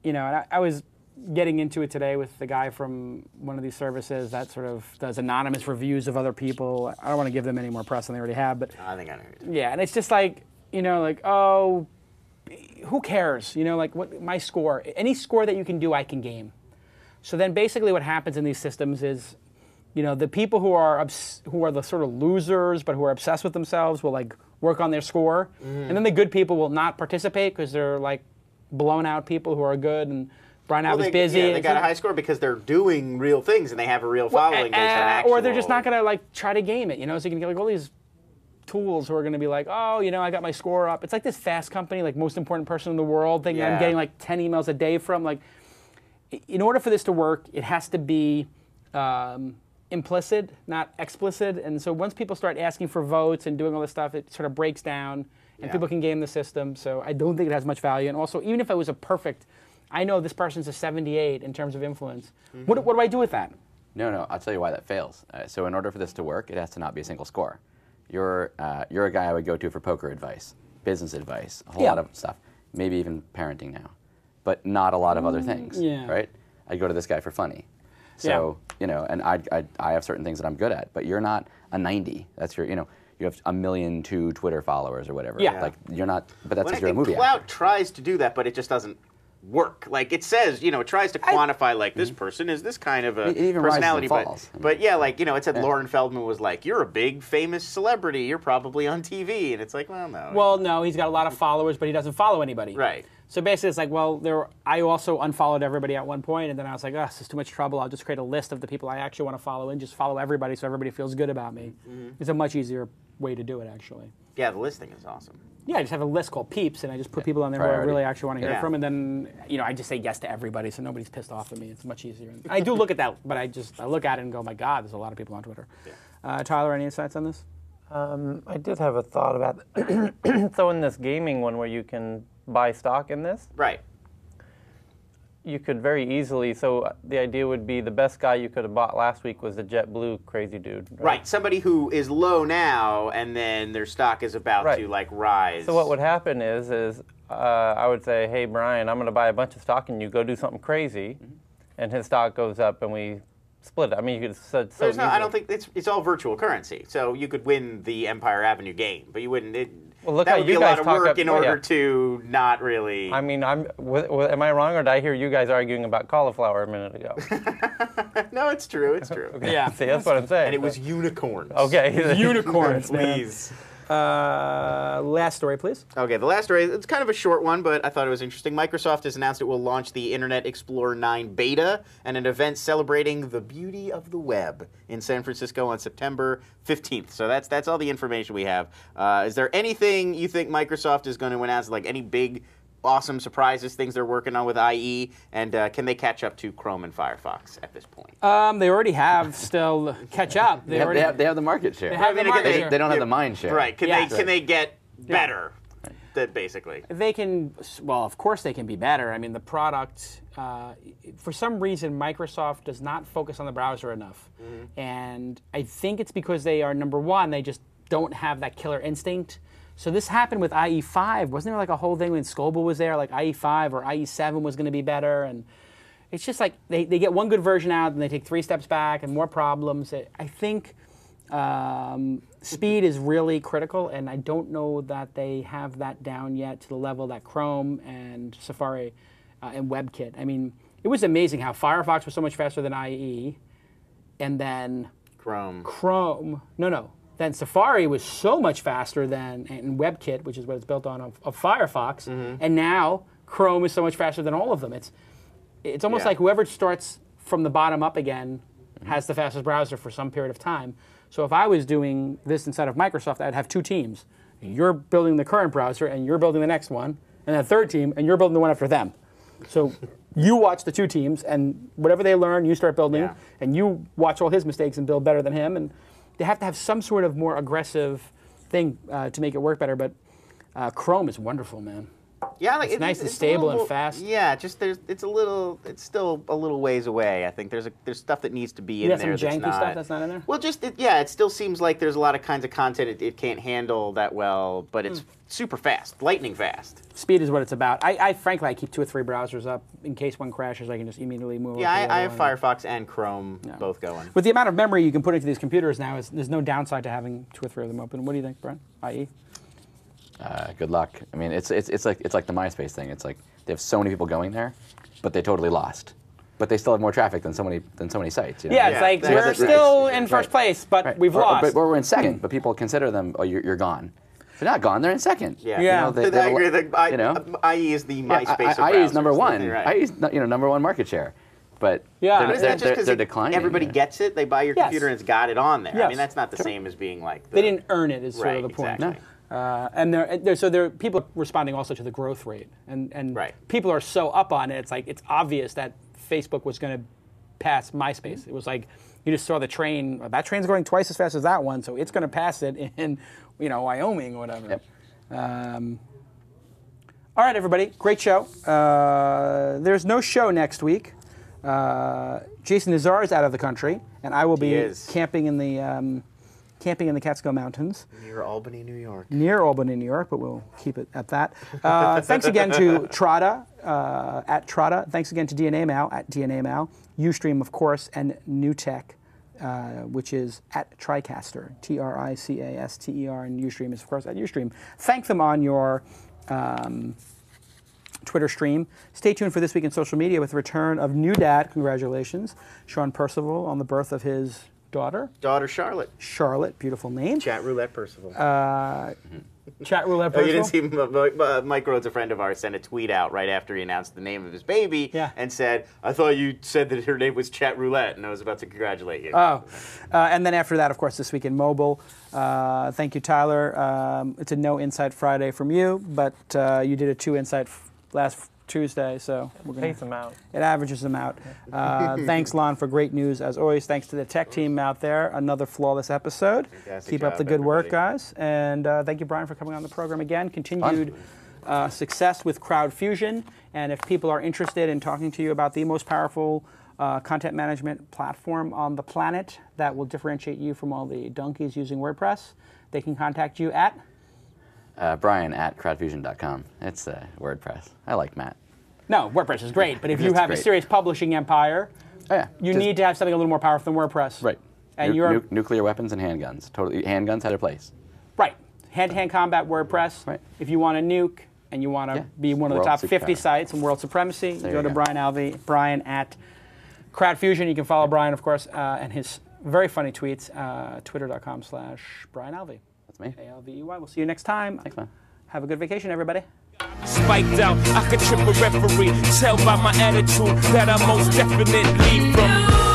and I was getting into it today with the guy from one of these services that sort of does anonymous reviews of other people. I don't want to give them any more press than they already have, but I think I know. Yeah, and it's just like, oh, who cares? What my score, any score that you can do, I can game. So then basically what happens in these systems is, the people who are the sort of losers but who are obsessed with themselves will work on their score, and then the good people will not participate because they're blown out people who are good, and Brian App is busy. Yeah, they got a high score because they're doing real things and they have a real following based on actual. Or they're just not going to try to game it, So you can get all these tools who are going to be I got my score up. It's like this Fast Company, most important person in the world thing that I'm getting 10 emails a day from. In order for this to work, it has to be implicit, not explicit. And so once people start asking for votes and doing all this stuff, it sort of breaks down. And people can game the system, so I don't think it has much value. And also, even if it was a perfect, I know this person's a 78 in terms of influence. What do I do with that? No, I'll tell you why that fails. So in order for this to work, it has to not be a single score. You're a guy I would go to for poker advice, business advice, a whole lot of stuff, maybe even parenting now, but not a lot of other things, right? I'd go to this guy for funny. So, and I have certain things that I'm good at, but you're not a 90. That's your, you have 1.2 million Twitter followers or whatever. Yeah. You're not, but that's because you're a movie actor. Cloud tries to do that, but it just doesn't work. It says, it tries to quantify, this person is this kind of a personality. But it said Lauren Feldman was you're a big, famous celebrity. You're probably on TV. And it's well, no. Well, no, he's got a lot of followers, but he doesn't follow anybody. Right. So basically, it's I also unfollowed everybody at one point, and then I was this is too much trouble. I'll just create a list of the people I actually want to follow and just follow everybody so everybody feels good about me. It's a much easier way to do it, actually. Yeah, the listing is awesome. Yeah, I just have a list called Peeps, and I just put people on there who I really actually want to hear from, and then I just say yes to everybody, so nobody's pissed off at me. It's much easier. I do look at that, but I look at it and go, my God, there's a lot of people on Twitter. Yeah. Tyler, any insights on this? I did have a thought about it. So in this gaming one where you can buy stock in this, right? You could very easily, so the idea would be the best guy you could have bought last week was the JetBlue crazy dude. Right, somebody who is low now and then their stock is about to rise. So what would happen is I would say, hey Brian, I'm going to buy a bunch of stock and you go do something crazy, and his stock goes up and we split it. I mean, you could I don't think it's all virtual currency, so you could win the Empire Avenue game, but you wouldn't. That would be a lot of work in order to not really. I mean, am I wrong, or did I hear you guys arguing about cauliflower a minute ago? No, it's true. It's true. Okay. Yeah, see, that's what I'm saying. And it was unicorns. Okay, unicorns, please. Last story, please. Okay, the last story, it's kind of a short one, but I thought it was interesting. Microsoft has announced it will launch the Internet Explorer 9 beta and an event celebrating the beauty of the web in San Francisco on September 15th. So that's all the information we have. Is there anything you think Microsoft is going to announce, like any big, awesome surprises, things they're working on with IE, and can they catch up to Chrome and Firefox at this point? They already have still catch up. They have the market share. They have the market share. They don't have the mind share. Right. Can Yes. they get better? That basically. They can, well, of course they can be better. I mean, the product, for some reason, Microsoft does not focus on the browser enough. And I think it's because they are, number one, they just don't have that killer instinct. So this happened with IE5. Wasn't there like a whole thing when Scoble was there, like IE5 or IE7 was going to be better? And it's just like they get one good version out and they take 3 steps back and more problems. I think speed is really critical, and I don't know that they have that down yet to the level that Chrome and Safari and WebKit. I mean, it was amazing how Firefox was so much faster than IE, and then then Safari was so much faster than and WebKit, which is what it's built on, of Firefox, and now Chrome is so much faster than all of them. It's almost like whoever starts from the bottom up again has the fastest browser for some period of time. So if I was doing this inside of Microsoft, I'd have 2 teams. You're building the current browser, and you're building the next one, and a third team, and you're building the one after them. So you watch the 2 teams, and whatever they learn, you start building, and you watch all his mistakes and build better than him. And they have to have some sort of more aggressive thing to make it work better. But Chrome is wonderful, man. Yeah, like it's nice and stable and fast. Yeah, just it's still a little ways away. I think there's stuff that needs to be in there. Some janky stuff that's not in there. Well, it still seems like there's a lot of kinds of content it can't handle that well, but it's super fast, lightning fast. Speed is what it's about. I frankly keep 2 or 3 browsers up in case one crashes. I can just immediately move. Yeah, I have Firefox and Chrome both going. With the amount of memory you can put into these computers now, there's no downside to having 2 or 3 of them open. What do you think, Brian? IE? Good luck. I mean, it's like the MySpace thing. It's like they have so many people going there, but they totally lost. But they still have more traffic than so many sites. You know? Yeah, it's like we're still in first place, but we've lost. But we're in second. But people consider them. Oh, you're gone. They're not gone. They're in second. Yeah. Yeah. I agree. IE is the MySpace. IE is number 1. Right. IE is number 1 market share. But they're declining. Everybody gets it. They buy your computer and it's got it on there. Yes. I mean, that's not the same as being like. They didn't earn it. Is sort of the point. Exactly. And people are responding also to the growth rate, and people are so up on it. It's like it's obvious that Facebook was going to pass MySpace. It was like you just saw the train. That train's going twice as fast as that one, so it's going to pass it in, Wyoming or whatever. Yep. All right, everybody, great show. There's no show next week. Jason Nazar is out of the country, and I will be camping in the Catskill Mountains. Near Albany, New York. Near Albany, New York, but we'll keep it at that. Thanks again to Trotta, at Trotta. Thanks again to DNA Mal, at DNA Mal. Ustream, of course, and NewTek, which is at TriCaster, TRICASTER, and Ustream is, of course, at Ustream. Thank them on your Twitter stream. Stay tuned for This Week in Social Media with the return of new dad. Congratulations. Sean Percival on the birth of his daughter Charlotte. Charlotte, beautiful name. Chat Roulette Percival. Chat Roulette Percival. You didn't see Mike Rhodes, a friend of ours, sent a tweet out right after he announced the name of his baby and said, I thought you said that her name was Chat Roulette, and I was about to congratulate you. And then after that, of course, This Week in Mobile. Thank you, Tyler. It's a no Insight Friday from you, but you did a 2 Insight last Tuesday, so we're going to them out. It averages them out. Thanks, Lon, for great news as always. Thanks to the tech team out there. Another flawless episode. Fantastic Keep up the good work, guys. And thank you, Brian, for coming on the program again. Continued success with CrowdFusion. And if people are interested in talking to you about the most powerful content management platform on the planet that will differentiate you from all the donkeys using WordPress, they can contact you at Brian at crowdfusion.com. It's WordPress. I like Matt. No, WordPress is great, but if you have a serious publishing empire, you need to have something a little more powerful than WordPress. Right. And nuclear weapons and handguns. Totally, handguns had their place. Right. Hand-to-hand combat WordPress. Right. If you want to nuke and you want to be one of the top 50 sites in world supremacy, you go to Brian Alvey, Brian at CrowdFusion. You can follow Brian, of course, and his very funny tweets, twitter.com/Brian Alvey. That's me. Alvey. We'll see you next time. Thanks, man. Have a good vacation, everybody. Spiked out, I could trip a referee. Tell by my attitude that I most definitely from.